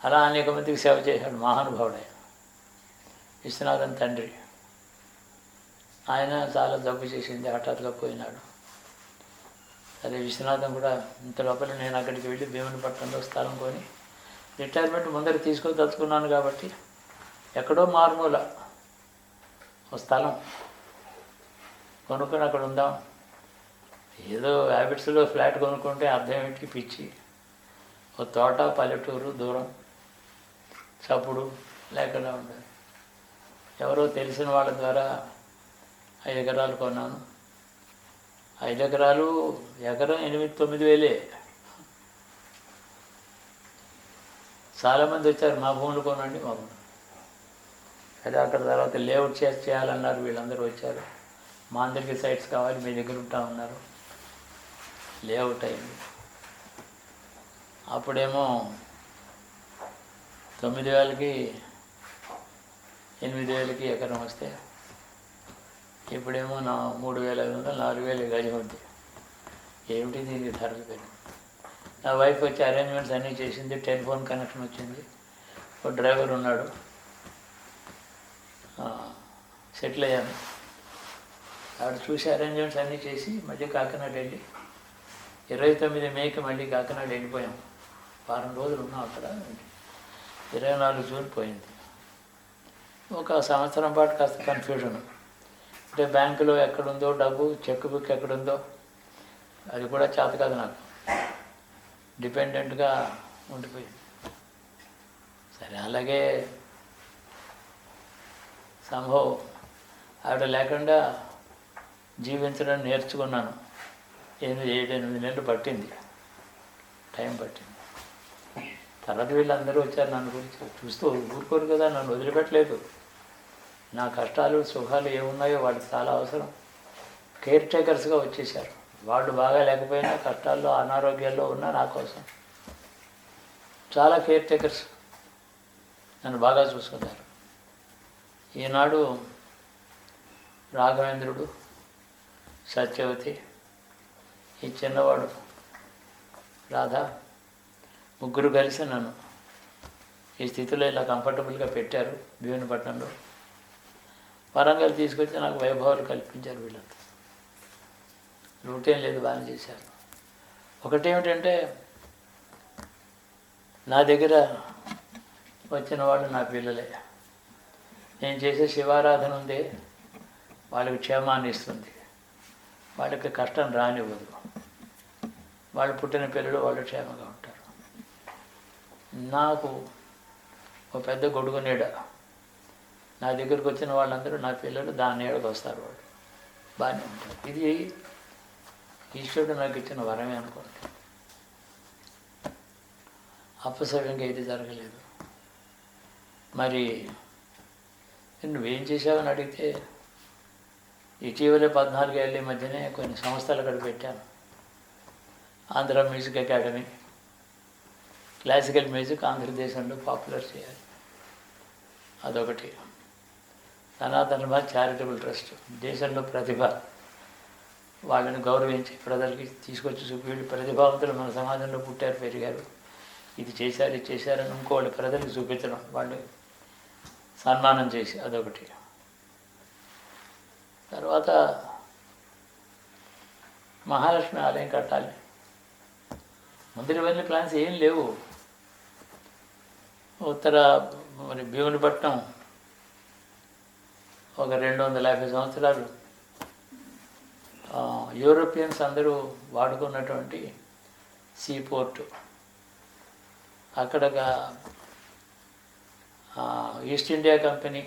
అలా అనేక మందికి సేవ చేశాడు. మహానుభావుడు ఆయన విశ్వనాథన్ తండ్రి. ఆయన చాలా జబ్బు చేసింది, హఠాత్తుగా పోయినాడు. అదే విశ్వనాథం కూడా ఇంత లోపల నేను అక్కడికి వెళ్ళి భీమునిపట్నంలో స్థలం కొని రిటైర్మెంట్ ముందర తీసుకోదలుచుకున్నాను. కాబట్టి ఎక్కడో మారుమూల ఒక స్థలం కొనుక్కొని అక్కడ ఉందాం. ఏదో హ్యాబిట్స్లో ఫ్లాట్ కొనుక్కుంటే అర్థం ఏంటి, పిచ్చి. ఒక తోట, పల్లెటూరు, దూరం, చప్పుడు లేకుండా ఉండాలి. ఎవరో తెలిసిన వాళ్ళ ద్వారా 5 ఎకరాలు కొన్నాను. 5 ఎకరాలు, ఎకరం 8-9 వేలే. చాలామంది వచ్చారు, మా భూములు కొనండి, మా భూములు. అదే అక్కడ తర్వాత లేఅవుట్ చేయాలన్నారు. వీళ్ళందరూ వచ్చారు. మా అందరికీ సైట్స్ కావాలి, మీ దగ్గర ఉంటామన్నారు. లేఅవుట్ అయింది. అప్పుడేమో 9,000కి 8,000కి ఎకరం వస్తే ఇప్పుడేమో 3,500 4,000 గజం ఉంది. ఏమిటి దీనికి ధరలు పెరిగి. నా వైఫ్ వచ్చి అరేంజ్మెంట్స్ అన్నీ చేసింది. టెలిఫోన్ కనెక్షన్ వచ్చింది. ఒక డ్రైవర్ ఉన్నాడు. సెటిల్ అయ్యాను. ఆవిడ చూసి అరేంజ్మెంట్స్ అన్నీ చేసి మళ్ళీ కాకినాడ వెళ్ళి 29 మేకి మళ్ళీ కాకినాడ వెళ్ళిపోయాం. వారం రోజులు ఉన్నాం అక్కడ. 24 జూన్ పోయింది. ఒక సంవత్సరం పాటు కాస్త కన్ఫ్యూజన్. అంటే బ్యాంకులో ఎక్కడుందో డబ్బు, చెక్ బుక్ ఎక్కడుందో అది కూడా చేత కాదు నాకు. డిపెండెంట్గా ఉండిపోయింది. సరే, అలాగే సంభవం ఆవిడ లేకుండా జీవించడం నేర్చుకున్నాను. 7-8 నెలలు పట్టింది, టైం పట్టింది. తర్వాత వీళ్ళందరూ వచ్చారు నన్ను గురించి చూస్తూ ఊరుకోరు కదా, నన్ను వదిలిపెట్టలేదు. నా కష్టాలు సుఖాలు ఏమున్నాయో వాళ్ళకి చాలా అవసరం. కేర్ టేకర్స్గా వచ్చేసారు. వాళ్ళు బాగా లేకపోయినా కష్టాల్లో అనారోగ్యాల్లో ఉన్నా నా కోసం చాలా కేర్ టేకర్స్ నన్ను బాగా చూసుకున్నారు. ఈనాడు రాఘవేంద్రుడు, సత్యవతి, ఈ చిన్నవాడు రాధా, ముగ్గురు కలిసి నన్ను ఈ స్థితిలో ఇలా కంఫర్టబుల్గా పెట్టారు. భీమునిపట్నంలో వరంగల్ తీసుకొచ్చి నాకు వైభవాలు కల్పించారు. వీళ్ళంతా రూటేం లేదు, బాగా చేశారు. ఒకటేమిటంటే నా దగ్గర వచ్చిన వాళ్ళు నా పిల్లలే. నేను చేసే శివారాధన ఉంది, వాళ్ళకి క్షేమాన్ని ఇస్తుంది, వాళ్ళకి కష్టం రానివ్వదు. వాళ్ళు పుట్టిన పిల్లలు వాళ్ళు క్షేమంగా ఉంటారు. నాకు ఒక పెద్ద గొడుగు నీడ. నా దగ్గరికి వచ్చిన వాళ్ళందరూ నా పిల్లలు, దాని నీడకు వస్తారు. వాళ్ళు బాగానే ఉంటారు. ఇది ఈశ్వరుడు నాకు ఇచ్చిన వరమే అనుకోండి. అపసవ్యంగా ఇది జరగలేదు. మరి నువ్వేం చేసావని అడిగితే, ఇటీవలే 14 ఏళ్ళ మధ్యనే కొన్ని సంస్థలు అక్కడ పెట్టాను. Andhra music academy, classical music ఆంధ్రదేశంలో పాపులర్ చేయాలి, అదొకటి. సనాతన భారత్ చారిటబుల్ ట్రస్ట్, దేశంలో ప్రతిభ వాళ్ళని గౌరవించి ప్రజలకి తీసుకొచ్చి వీళ్ళు ప్రతిభావంతులు మన సమాజంలో పుట్టారు, పెరిగారు, ఇది చేశారు, ఇది చేశారని ఇంకోళ్ళు ప్రజలకు చూపించడం, వాళ్ళు సన్మానం చేసి, అదొకటి. తర్వాత మహాలక్ష్మి ఆలయం కట్టాలి. ముందు ఇవన్నీ ప్లాన్స్ ఏం లేవు. ఉత్తర మరి భీమునిపట్నం ఒక 250 సంవత్సరాలు యూరోపియన్స్ అందరూ వాడుకున్నటువంటి సీ పోర్టు. అక్కడ ఈస్ట్ ఇండియా కంపెనీ,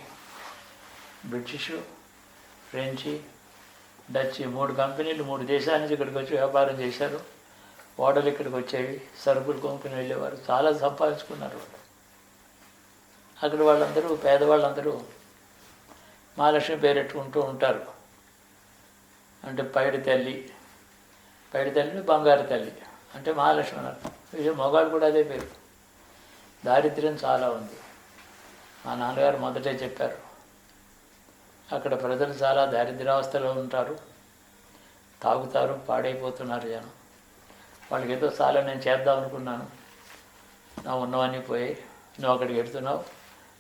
బ్రిటిషు, ఫ్రెంచి, డచ్ 3 కంపెనీలు 3 దేశాల నుంచి ఇక్కడికి వచ్చి వ్యాపారం చేశారు. ఓడలు ఇక్కడికి వచ్చేవి, సరుకులు కొనుక్కుని వెళ్ళేవారు, చాలా సంపాదించుకున్నారు వాళ్ళు. అక్కడ వాళ్ళందరూ పేదవాళ్ళందరూ మహాలక్ష్మి పేరెట్టుకుంటూ ఉంటారు. అంటే పైడి తల్లి బంగారు తల్లి అంటే మహాలక్ష్మి అన్నారు. ఇది మగవాళ్ళు కూడా అదే పేరు. దారిద్ర్యం చాలా ఉంది. మా నాన్నగారు మొదటే చెప్పారు, అక్కడ ప్రజలు చాలా దారిద్ర్యావస్థలో ఉంటారు, తాగుతారు, పాడైపోతున్నారు జనం. వాళ్ళకి ఏదో చాలా నేను చేద్దాం అనుకున్నాను, నా ఉన్నవన్నీ పోయి, నువ్వు అక్కడికి వెళ్తున్నావు,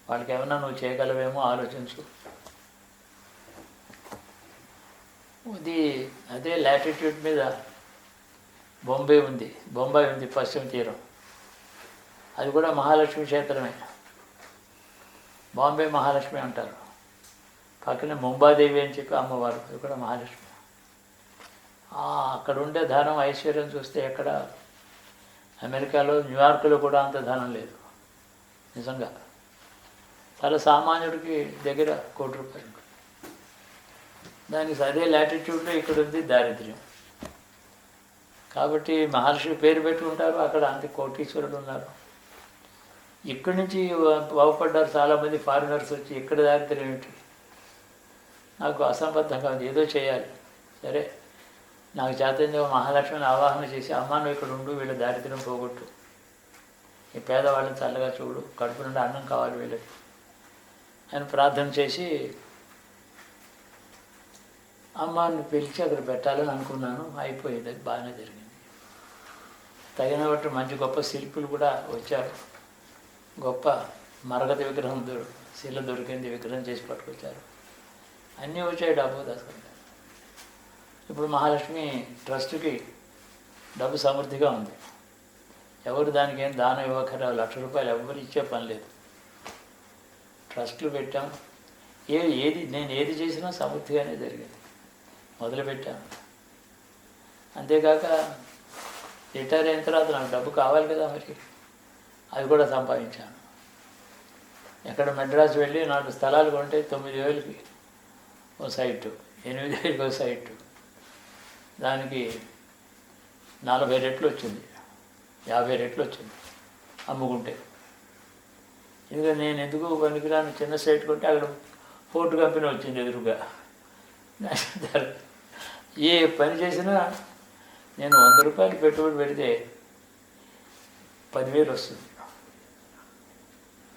వాళ్ళకి ఏమన్నా నువ్వు చేయగలవేమో ఆలోచించు. ఇది అదే లాటిట్యూడ్ మీద బొంబాయి ఉంది పశ్చిమ తీరం, అది కూడా మహాలక్ష్మి క్షేత్రమే. బాంబే మహాలక్ష్మి అంటారు. పక్కనే ముంబాదేవి అని చెప్పి అమ్మవారు, అది కూడా మహాలక్ష్మి. అక్కడ ఉండే ధనం ఐశ్వర్యం చూస్తే ఎక్కడ అమెరికాలో, న్యూయార్క్లో కూడా అంత ధనం లేదు నిజంగా. చాలా సామాన్యుడికి దగ్గర ₹1 కోటి. దానికి అదే లాటిట్యూడ్లో ఇక్కడ ఉంది దారిద్ర్యం. కాబట్టి మహర్షి పేరు పెట్టుకుంటారు, అక్కడ అంత కోటీశ్వరులు ఉన్నారు. ఇక్కడి నుంచి బాగుపడ్డారు చాలామంది ఫారినర్స్ వచ్చి. ఇక్కడ దారిద్ర్యం ఏమిటి? నాకు అసంబద్ధంగా ఉంది, ఏదో చేయాలి. సరే, నాకు చేతంగా మహాలక్ష్మిని ఆవాహన చేసి, అమ్మ నువ్వు ఇక్కడ ఉండు, వీళ్ళ దారిద్ర్యం పోగొట్టు, ఈ పేదవాళ్ళని చల్లగా చూడు, కడుపు నుండి అన్నం కావాలి వీళ్ళకి అని ప్రార్థన చేసి అమ్మని పిలిచి అక్కడ పెట్టాలని అనుకున్నాను. అయిపోయింది, అది బాగానే జరిగింది. తగిన బట్టి మంచి గొప్ప శిల్పులు కూడా వచ్చారు. గొప్ప మరగతి విగ్రహం శిల దొరికింది, విగ్రహం చేసి పట్టుకొచ్చారు. అన్నీ వచ్చాయి, డబ్బు దాచుకుంటారు. ఇప్పుడు మహాలక్ష్మి ట్రస్ట్కి డబ్బు సమృద్ధిగా ఉంది. ఎవరు దానికి ఏం దానం ఇవ్వకరా, ₹1,00,000 ఎవరు ఇచ్చే పని లేదు. ట్రస్టులు పెట్టాం. నేను ఏది చేసినా సమృద్ధిగానే జరిగింది. మొదలుపెట్టాను. అంతేకాక రిటైర్ అయిన తర్వాత నాకు డబ్బు కావాలి కదా, మరి అది కూడా సంపాదించాను. ఎక్కడ మెడ్రాస్ వెళ్ళి 4 స్థలాలు కొంటే 9,000కి ఓ సైటు, 8,000కి ఓ సైటు, దానికి 40 రెట్లు వచ్చింది, 50 రెట్లు వచ్చింది అమ్ముకుంటే. ఇదిగా నేను ఎందుకు పనికిరాను, చిన్న సైట్ కొంటే అక్కడ పోర్టు కంపెనీ వచ్చింది ఎదురుగా. ఏ పని చేసినా నేను ₹100 పెట్టుబడి పెడితే 10,000 వస్తుంది.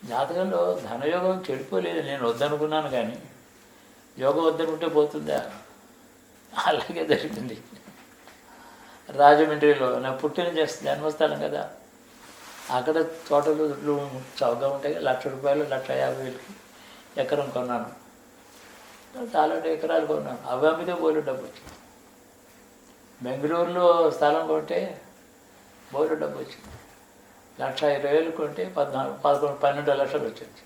జాతకంలో ధనయోగం చెడిపోలేదు. నేను వద్దనుకున్నాను, కానీ యోగం వద్దనుకుంటే పోతుందా? అలాగే జరిగింది. రాజమండ్రిలో నా పుట్టిన జన్మస్థలం కదా, అక్కడ తోటలు దుడ్లు చౌకగా ఉంటాయి. ₹1,00,000 1,50,000కి ఎకరం కొన్నాను. చాలా ఎకరాలు కొన్నాను. అవి అమ్మితే బోలు డబ్బు వచ్చింది. బెంగళూరులో స్థలం కొంటే బోలు డబ్బు వచ్చింది. 1,20,000 కొంటే 12 లక్షలు వచ్చింది.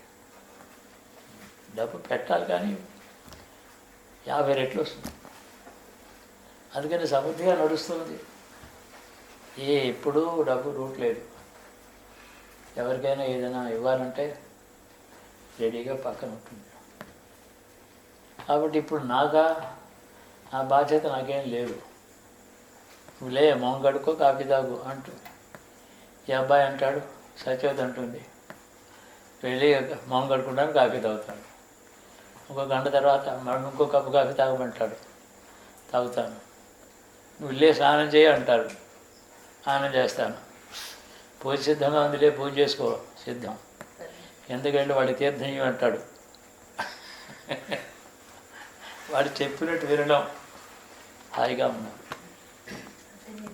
డబ్బు పెట్టాలి, కానీ 50 రెట్లు వస్తుంది. అందుకని సమృద్ధిగా నడుస్తుంది. ఎప్పుడూ డబ్బు రూట్ లేదు. ఎవరికైనా ఏదైనా ఇవ్వాలంటే రెడీగా పక్కన ఉంటుంది. కాబట్టి ఇప్పుడు నా బాధ్యత నాకేం లేదు. నువ్వు లే, మొహం కడుక్కో, కాఫీ తాగు అంటూ ఈ అబ్బాయి అంటాడు, సత్యవతి అంటుంది, వెళ్ళి మొహం కడుక్కుంటాను, కాఫీ తాగుతాడు. ఇంకో గంట తర్వాత మనం ఇంకో కప్పు కాఫీ తాగమంటాడు, తాగుతాను. నువ్వు లే, స్నానం చేయి అంటారు, స్నానం చేస్తాను. పూజ సిద్ధంగా ఉందిలే, పూజ చేసుకో, సిద్ధం. ఎందుకంటే వాడి తీర్థం ఇవ్వంటాడు. వాడు చెప్పినట్టు వినడం, హాయిగా ఉన్నాం.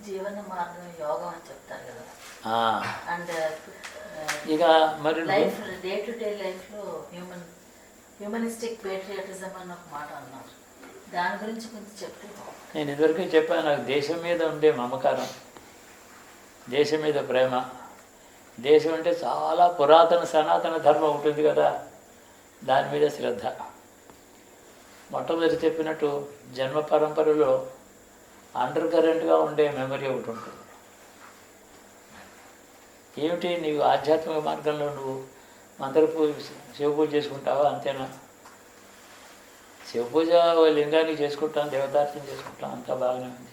జీవన మార్గం యోగం అని చెప్తారు కదా. అండ్ ఇక మరి లైఫ్, డే టు డే లైఫ్లో హ్యూమనిస్టిక్ పేట్రియాటిజం అని ఒక మాట అన్నారు. దాని గురించి కొంచెం చెప్తే. నేను ఇదివరకే చెప్పాను, నాకు దేశం మీద ఉండే మమకారం, దేశం మీద ప్రేమ. దేశం అంటే చాలా పురాతన సనాతన ధర్మం ఉంటుంది కదా, దాని మీద శ్రద్ధ. మొట్టమొదటి చెప్పినట్టు జన్మ పరంపరలో అండర్ కరెంట్గా ఉండే మెమరీ ఒకటి ఉంటుంది. ఏమిటి, నీవు ఆధ్యాత్మిక మార్గంలో నువ్వు మంత్రపూజ, శివపూజ చేసుకుంటావా, అంతేనా? శివపూజ లింగానికి చేసుకుంటాం, దేవతార్చన చేసుకుంటాం, అంతా బాగానే ఉంది.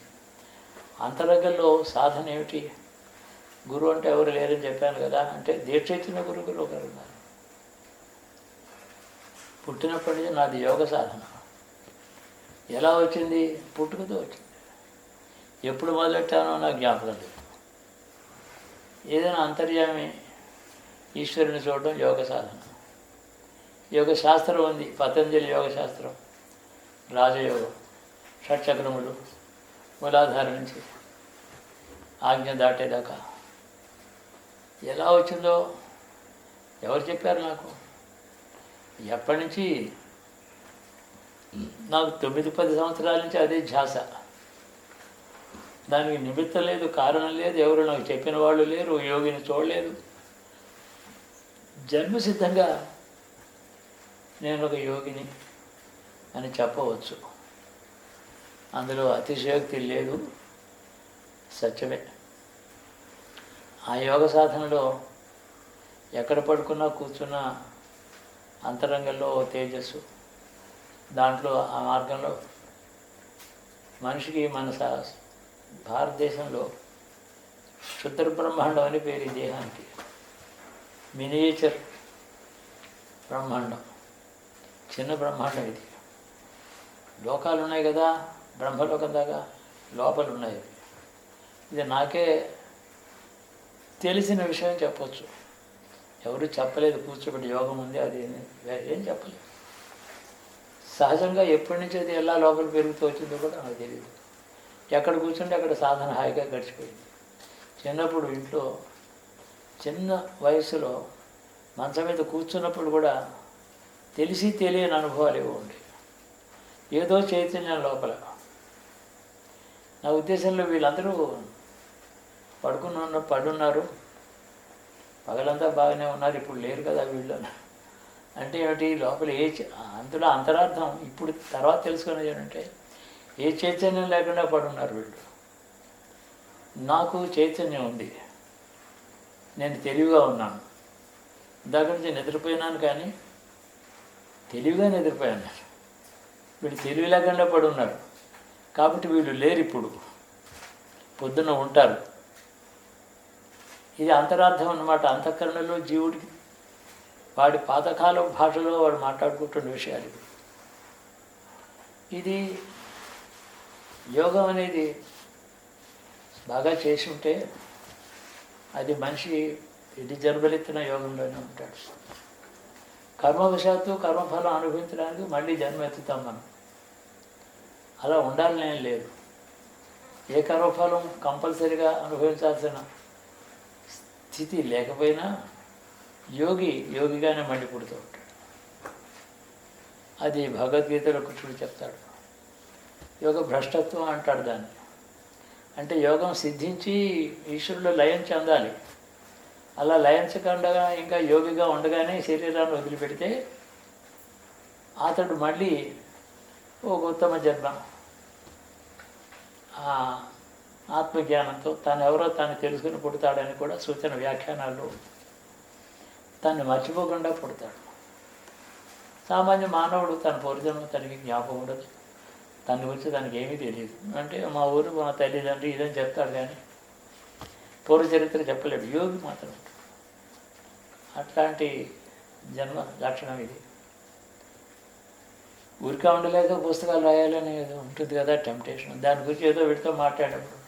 అంతరంగంలో సాధన ఏమిటి? గురువు అంటే ఎవరు లేరని చెప్పాను కదా. అంటే దీక్ష ఇచ్చిన గురువులు ఒకరు ఉన్నారు. పుట్టినప్పటి నుంచి నాది యోగ సాధన. ఎలా వచ్చింది? పుట్టుకతో వచ్చింది. ఎప్పుడు మొదలెట్టానో నాకు జ్ఞాపకం లేదు. ఏదైనా అంతర్యామి ఈశ్వరుని చూడడం యోగ సాధన. యోగ శాస్త్రం ఉంది, పతంజలి యోగ శాస్త్రం, రాజయోగం, షట్చక్రములు, మూలాధార నుంచి ఆజ్ఞ దాటేదాకా. ఎలా వచ్చిందో ఎవరు చెప్పారు నాకు? ఎప్పటి నుంచి? నాకు 9-10 సంవత్సరాల నుంచి అదే ధ్యాస. దానికి నిమిత్తం లేదు, కారణం లేదు, ఎవరు నాకు చెప్పిన వాళ్ళు లేరు, యోగిని చూడలేదు. జన్మసిద్ధంగా నేను ఒక యోగిని అని చెప్పవచ్చు. అందులో అతిశయోక్తి లేదు, సత్యమే. ఆ యోగ సాధనలో ఎక్కడ పడుకున్నా కూర్చున్నా అంతరంగంలో తేజస్సు. దాంట్లో ఆ మార్గంలో మనిషికి మన భారతదేశంలో క్షుద్ర బ్రహ్మాండం అని పేరు ఈ దేహానికి. మినియేచర్ బ్రహ్మాండం, చిన్న బ్రహ్మాండం ఇది. లోకాలు ఉన్నాయి కదా, బ్రహ్మలోకం దాకా లోపలు ఉన్నాయి. ఇది నాకే తెలిసిన విషయం చెప్పచ్చు. ఎవరు చెప్పలేదు, కూర్చోబెట్టి యోగం ఉంది అది ఏం చెప్పలేదు. సహజంగా ఎప్పటి నుంచి అది ఎలా లోపల పెరుగుతూ వచ్చిందో కూడా నాకు తెలియదు. ఎక్కడ కూర్చుంటే అక్కడ సాధన హాయిగా గడిచిపోయింది. చిన్నప్పుడు ఇంట్లో చిన్న వయసులో మంచం మీద కూర్చున్నప్పుడు కూడా తెలిసి తెలియని అనుభవాలు ఏవో ఉండేవి. ఏదో చైతన్యం లోపల. నా ఉద్దేశంలో వీళ్ళందరూ పడున్నారు, పగలంతా బాగానే ఉన్నారు, ఇప్పుడు లేరు కదా వీళ్ళు. అంటే ఏమిటి లోపల అందులో అంతరార్థం ఇప్పుడు తర్వాత తెలుసుకునేది ఏంటంటే ఏ చైతన్యం లేకుండా పడున్నారు వీళ్ళు. నాకు చైతన్యం ఉంది, నేను తెలివిగా ఉన్నాను, ఇందాక నుంచి నిద్రపోయినాను కానీ తెలివిగా నిద్రపోయాను నేను. వీళ్ళు తెలివి లేకుండా పడి ఉన్నారు కాబట్టి వీళ్ళు లేరు, ఇప్పుడు పొద్దున్న ఉంటారు. ఇది అంతరార్థం అన్నమాట. అంతఃకరణలో జీవుడికి వాడి పాతకాల భాషలో వాడు మాట్లాడుకుంటున్న విషయాలు ఇవి. ఇది యోగం అనేది బాగా చేసి ఉంటే అది మనిషి ఇది జన్మలెత్తిన యోగంలోనే ఉంటాడు. కర్మవశాత్తు కర్మఫలం అనుభవించడానికి మళ్ళీ జన్మ ఎత్తుతాం మనం. అలా ఉండాలని ఏం లేదు. ఏ కర్మఫలం కంపల్సరిగా అనుభవించాల్సిన స్థితి లేకపోయినా యోగిగానే మళ్ళీ పుడుతూ ఉంటాడు. అది భగవద్గీతలో కృష్ణుడు చెప్తాడు. యోగ భ్రష్టత్వం అంటాడు దాన్ని. అంటే యోగం సిద్ధించి ఈశ్వరులో లయం చెందాలి. అలా లయించకుండా ఇంకా యోగిగా ఉండగానే శరీరాన్ని వదిలిపెడితే అతడు మళ్ళీ ఒక ఉత్తమ జన్మ ఆత్మజ్ఞానంతో తాను ఎవరో తాను తెలుసుకుని పుడతాడని కూడా సూచన వ్యాఖ్యానాల్లో తను మర్చిపోకుండా పుడతాడు. సామాన్య మానవుడు తన పూర్వజన్మ తనకి జ్ఞాపకం ఉండదు, తన గురించి తనకి ఏమీ తెలియదు. అంటే మా ఊరు మా తల్లిదండ్రి ఇదని చెప్తాడు కానీ పూర్వచరిత్ర చెప్పలేడు. యోగి మాత్రం అట్లాంటి జన్మ లక్షణం ఇది. ఊరికా ఉండలేక పుస్తకాలు రాయాలని ఏదో ఉంటుంది కదా టెంప్టేషన్. దాని గురించి ఏదో వీటితో మాట్లాడేప్పుడు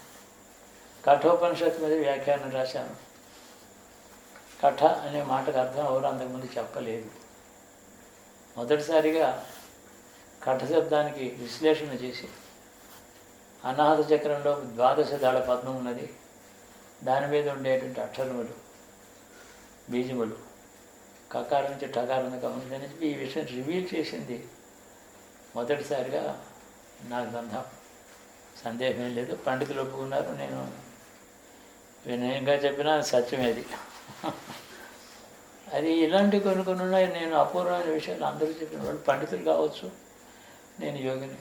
కఠోపనిషత్తు మీద వ్యాఖ్యానం రాశాను. కఠ అనే మాటకు అర్థం ఎవరు అంతకుముందు చెప్పలేదు. మొదటిసారిగా కఠ శబ్దానికి విశ్లేషణ చేసి అనాహత చక్రంలో 12 దళ పద్మం ఉన్నది, దాని మీద ఉండేటువంటి అక్షరములు బీజములు కకారం నుంచి టకారం గమనించని చెప్పి ఈ విషయం రివీల్ చేసింది మొదటిసారిగా నా గ్రంథం. సందేహం లేదు, పండితులు ఒప్పుకున్నారు. నేను వినయంగా చెప్పినా సత్యమేది. అది ఇలాంటి కొన్ని ఉన్నాయి. నేను అపూర్వమైన విషయాలు అందరూ చెప్పిన వాళ్ళు పండితులు కావచ్చు, నేను యోగిని,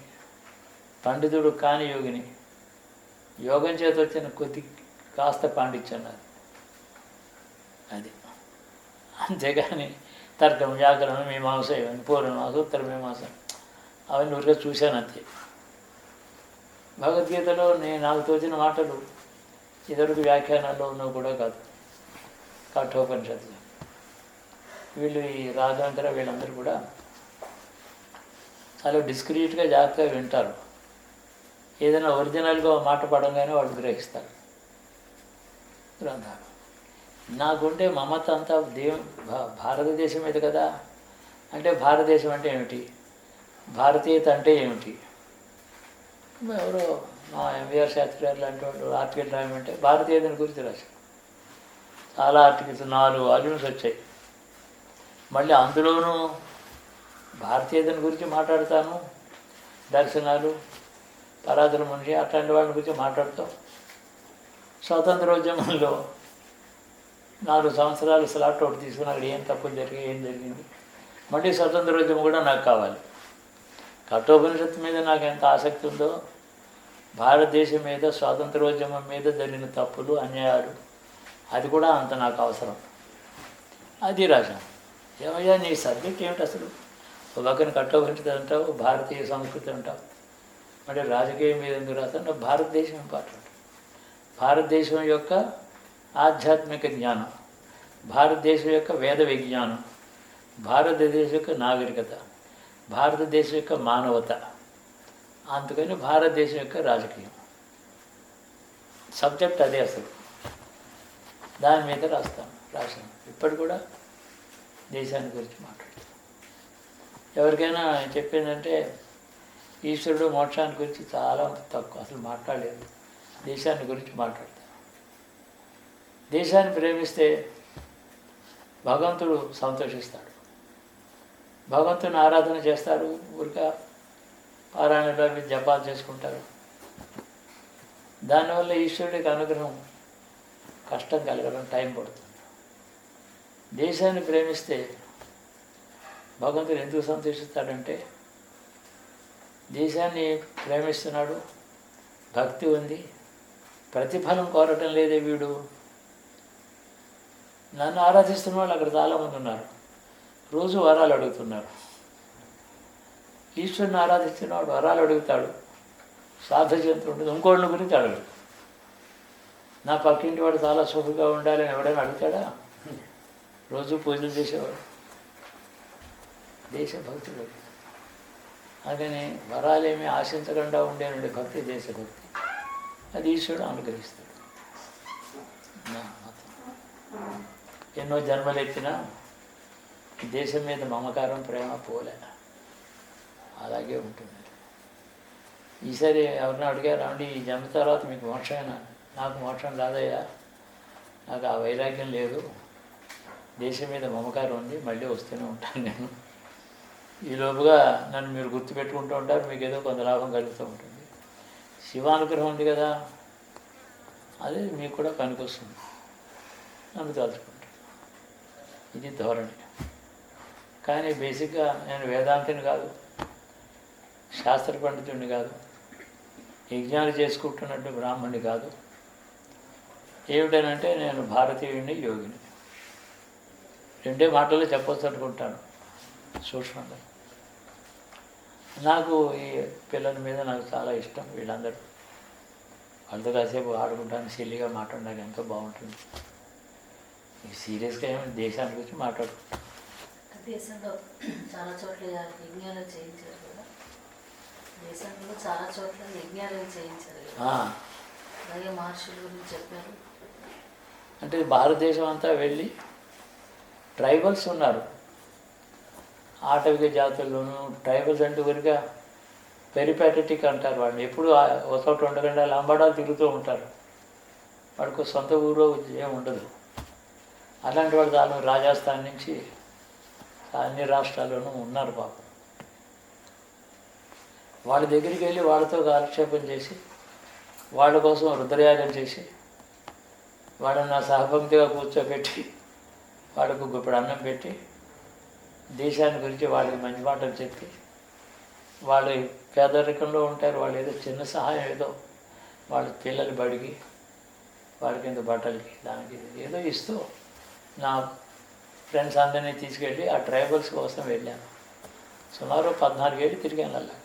పండితుడు కాని యోగిని. యోగం చేత వచ్చిన కొద్ది కాస్త పాండిత్యం అది. అంతేగాని తర్కం వ్యాకరణం మీమాంస ఇవన్నీ పూర్వమీమాంస ఉత్తర మీమాంస అవన్నీ ఊరిగా చూశాను అంతే. భగవద్గీతలో నాకు తోచిన మాటలు ఇతరులకు వ్యాఖ్యానాల్లో ఉన్నవి కూడా కాదు. కఠోపనిషత్తులు వీళ్ళు ఈ రాఘవేంద్ర వీళ్ళందరూ కూడా చాలా డిస్క్రీట్గా జాగ్రత్తగా వింటారు. ఏదైనా ఒరిజినల్గా మాట పడంగానే వాళ్ళు గ్రహిస్తారు గ్రంథాలు. నాకుంటే మమత అంతా భారతదేశం మీద కదా. అంటే భారతదేశం అంటే ఏమిటి, భారతీయత అంటే ఏమిటి? ఎవరో మా ఎంవీఆర్ శాస్త్రి గారు లాంటి వాళ్ళు ఆర్టికల్ రాయమంటే భారతీయతని గురించి రాశారు. చాలా ఆర్టికల్స్ 4 వాల్యూమ్స్ వచ్చాయి. మళ్ళీ అందులోనూ భారతీయతని గురించి మాట్లాడతాను, దర్శనాలు, పరాధన మనిషి అట్లాంటి వాళ్ళ గురించి మాట్లాడతాం. స్వాతంత్రోద్యమంలో 4 సంవత్సరాలు స్లాట్ ఒకటి తీసుకుని అక్కడ ఏం తప్పులు జరిగాయి, ఏం జరిగింది, మళ్ళీ స్వతంత్రోద్యమం కూడా నాకు కావాలి. కఠోపనిషత్తు మీద నాకు ఎంత ఆసక్తి ఉందో భారతదేశం మీద స్వాతంత్రోద్యమం మీద జరిగిన తప్పులు అన్యాయాలు అది కూడా అంత నాకు అవసరం. అది రాశాను. ఏమయ్యా నీ సబ్జెక్ట్ ఏమిటి అసలు? ఒక పక్కన కఠోపనిషత్తు అంటావు, భారతీయ సంస్కృతి అంటావు, అంటే రాజకీయం మీద ఎందుకు రాస్తాను? భారతదేశం ఇంపార్టెంట్. భారతదేశం యొక్క ఆధ్యాత్మిక జ్ఞానం, భారతదేశం యొక్క వేద విజ్ఞానం, భారతదేశం యొక్క నాగరికత, భారతదేశం యొక్క మానవత, అందుకని భారతదేశం యొక్క రాజకీయం. సబ్జెక్ట్ అదే అసలు. దాని మీద రాశాను. ఇప్పటి కూడా దేశాన్ని గురించి మాట్లాడతాను. ఎవరికైనా చెప్పిందంటే ఈశ్వరుడు మోక్షాన్ని గురించి చాలా తక్కువ, అసలు మాట్లాడలేదు. దేశాన్ని గురించి మాట్లాడతాను. దేశాన్ని ప్రేమిస్తే భగవంతుడు సంతోషిస్తాడు, భగవంతుని ఆరాధన చేస్తారు, ఊరిక పారాయణలో అవి జపాలు చేసుకుంటారు. దానివల్ల ఈశ్వరుడికి అనుగ్రహం కష్టం కలగడం టైం పడుతుంది. దేశాన్ని ప్రేమిస్తే భగవంతుడు ఎందుకు సంతోషిస్తాడంటే దేశాన్ని ప్రేమిస్తున్నాడు, భక్తి ఉంది, ప్రతిఫలం కోరటం లేదే వీడు. నన్ను ఆరాధిస్తున్న వాళ్ళు అక్కడ చాలామంది ఉన్నారు, రోజు వరాలు అడుగుతున్నారు. ఈశ్వరుని ఆరాధిస్తున్నవాడు వరాలు అడుగుతాడు, సాధజంతుడు ఉంటుంది, ఇంకోళ్ళ గురించి అడగడు. నా పక్కింటి వాడు చాలా సుఖంగా ఉండాలని ఎవడైనా అడుగుతాడా? రోజు పూజలు చేసేవాడు దేశభక్తుడు. అందుకని వరాలేమీ ఆశించకుండా ఉండేనండి భక్తి, దేశభక్తి. అది ఈశ్వరుడు అనుగ్రహిస్తాడు. నా మతం. ఎన్నో జన్మలెత్తినా దేశం మీద మమకారం, ప్రేమ పోలే, అలాగే ఉంటుంది. ఈసారి ఎవరినో అడిగారు, అండి ఈ జన్మ తర్వాత మీకు మోక్షమేనా? నాకు మోక్షం రాదయ్యా, నాకు ఆ వైరాగ్యం లేదు, దేశం మీద మమకారం ఉంది, మళ్ళీ వస్తూనే ఉంటాను నేను. ఈ లోపుగా నన్ను మీరు గుర్తుపెట్టుకుంటూ ఉంటారు, మీకు ఏదో కొంత లాభం కలుగుతూ ఉంటుంది. శివానుగ్రహం ఉంది కదా, అదే మీకు కూడా పనికొస్తుంది, నన్ను తలుచుకుంటాను. ఇది ధోరణి. కానీ బేసిక్గా నేను వేదాంతిని కాదు, శాస్త్ర పండితుడిని కాదు, యజ్ఞాలు చేసుకుంటున్నట్టు బ్రాహ్మణుని కాదు. ఏమిటనంటే నేను భారతీయుడిని, యోగిని. రెండే మాటలు చెప్పొచ్చు అనుకుంటాను సూక్ష్మంగా. నాకు ఈ పిల్లల మీద నాకు చాలా ఇష్టం. వీళ్ళందరూ వాళ్ళతో కాసేపు ఆడుకుంటాను, సిల్లిగా మాట్లాడడానికి ఎంతో బాగుంటుంది. సీరియస్గా ఏమైనా దేశాన్ని గురించి మాట్లాడుకుంటాను. దేశంలో చాలా చోట్ల యజ్ఞాలు చేయించారు కదా, దేశంలో చాలా చోట్ల యజ్ఞాలు చేయించారు కదా, అలాగే మహర్షుల గురించి చెప్పారు. అంటే భారతదేశం అంతా వెళ్ళి ట్రైబల్స్ ఉన్నారు, ఆటవిక జాతుల్లోనూ. ట్రైబల్స్ అంటే ఊరిగా పెరిపాటటిక్ అంటారు వాళ్ళని. ఎప్పుడు ఒకటి ఉండకుండా లంబాడాలు తిరుగుతూ ఉంటారు, వాడికి సొంత ఊరో ఏం ఉండదు. అలాంటి వాళ్ళు చాలా రాజస్థాన్ నుంచి అన్ని రాష్ట్రాల్లోనూ ఉన్నారు పాపం. వాళ్ళ దగ్గరికి వెళ్ళి వాళ్ళతో కాలక్షేపం చేసి, వాళ్ళ కోసం రుద్రయాగం చేసి, వాళ్ళని నా సహపంక్తిగా కూర్చోబెట్టి, వాళ్ళకు గుప్పుడు అన్నం పెట్టి, దేశాన్ని గురించి వాళ్ళకి మంచి మాటలు చెప్పి, వాళ్ళు పేదరికంలో ఉంటారు, వాళ్ళు ఏదో చిన్న సహాయం ఏదో వాళ్ళ పిల్లలు బడికి, వాళ్ళకి ఇంత బట్టలకి, దానికి ఏదో ఇస్తూ నా ఫ్రెండ్స్ అందరినీ తీసుకెళ్ళి ఆ ట్రైబల్స్ కోసం వెళ్ళాను. సుమారు 14 ఏళ్ళు తిరిగాను అలా,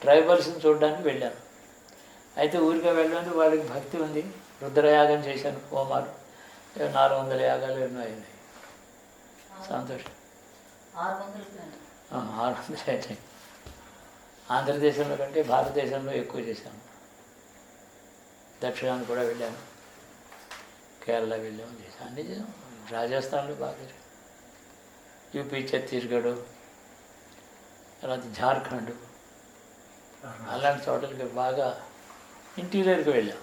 ట్రైబల్స్ని చూడడానికి వెళ్ళాను. అయితే ఊరికే వెళ్ళాను, వాళ్ళకి భక్తి ఉంది. రుద్రయాగం చేశాను, హోమాలు 400 యాగాలు ఎన్నో అయినాయి. సంతోషం. 600 అయినాయి. ఆంధ్రదేశంలో కంటే భారతదేశంలో ఎక్కువ చేశాను. దక్షిణాన్ని కూడా వెళ్ళాను, కేరళ వెళ్ళాము, చేశాను, అన్నీ చేసాం. రాజస్థాన్లో బాగా, యూపీ, ఛత్తీస్గఢ్, తర్వాత జార్ఖండ్, అలాంటి చోట్లకి బాగా ఇంటీరియర్కి వెళ్ళాం.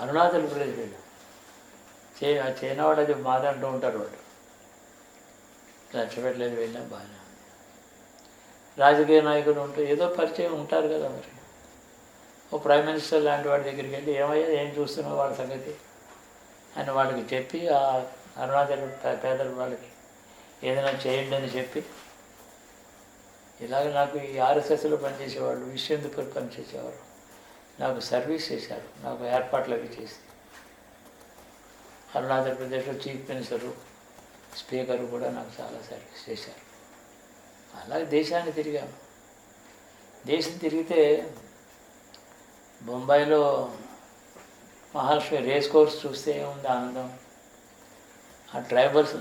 అరుణాచల్ ప్రదేశ్ వెళ్ళాం. చైనా వాడు అది మాదంటూ ఉంటారు, వాడు లక్ష్య పెట్టలేదు, వెళ్ళాం, బాగానే ఉంది. రాజకీయ నాయకులు ఉంటూ ఏదో పరిచయం ఉంటారు కదా మరి. ఓ ప్రైమ్ మినిస్టర్ లాంటి వాడి దగ్గరికి వెళ్ళి, ఏమయ్యా ఏం చూస్తున్నావు వాళ్ళ సంగతి అని వాళ్ళకి చెప్పి, ఆ అరుణాచల్ పేదల వాళ్ళకి ఏదైనా చేయండి అని చెప్పి, ఇలాగ నాకు ఈ ఆర్ఎస్ఎస్లో పనిచేసేవాళ్ళు, విశ్వేందుపూర్ పనిచేసేవారు, నాకు సర్వీస్ చేశారు, నాకు ఏర్పాట్లు అవి చేసి. అరుణాచల్ ప్రదేశ్లో చీఫ్ మినిస్టరు, స్పీకరు కూడా నాకు చాలా సర్వీస్ చేశారు. అలాగే దేశాన్ని తిరిగాను. దేశం తిరిగితే బొంబాయిలో మహాలక్ష్మి రేస్ కోర్స్ చూస్తే ఏముంది ఆనందం. ఆ ట్రైబల్స్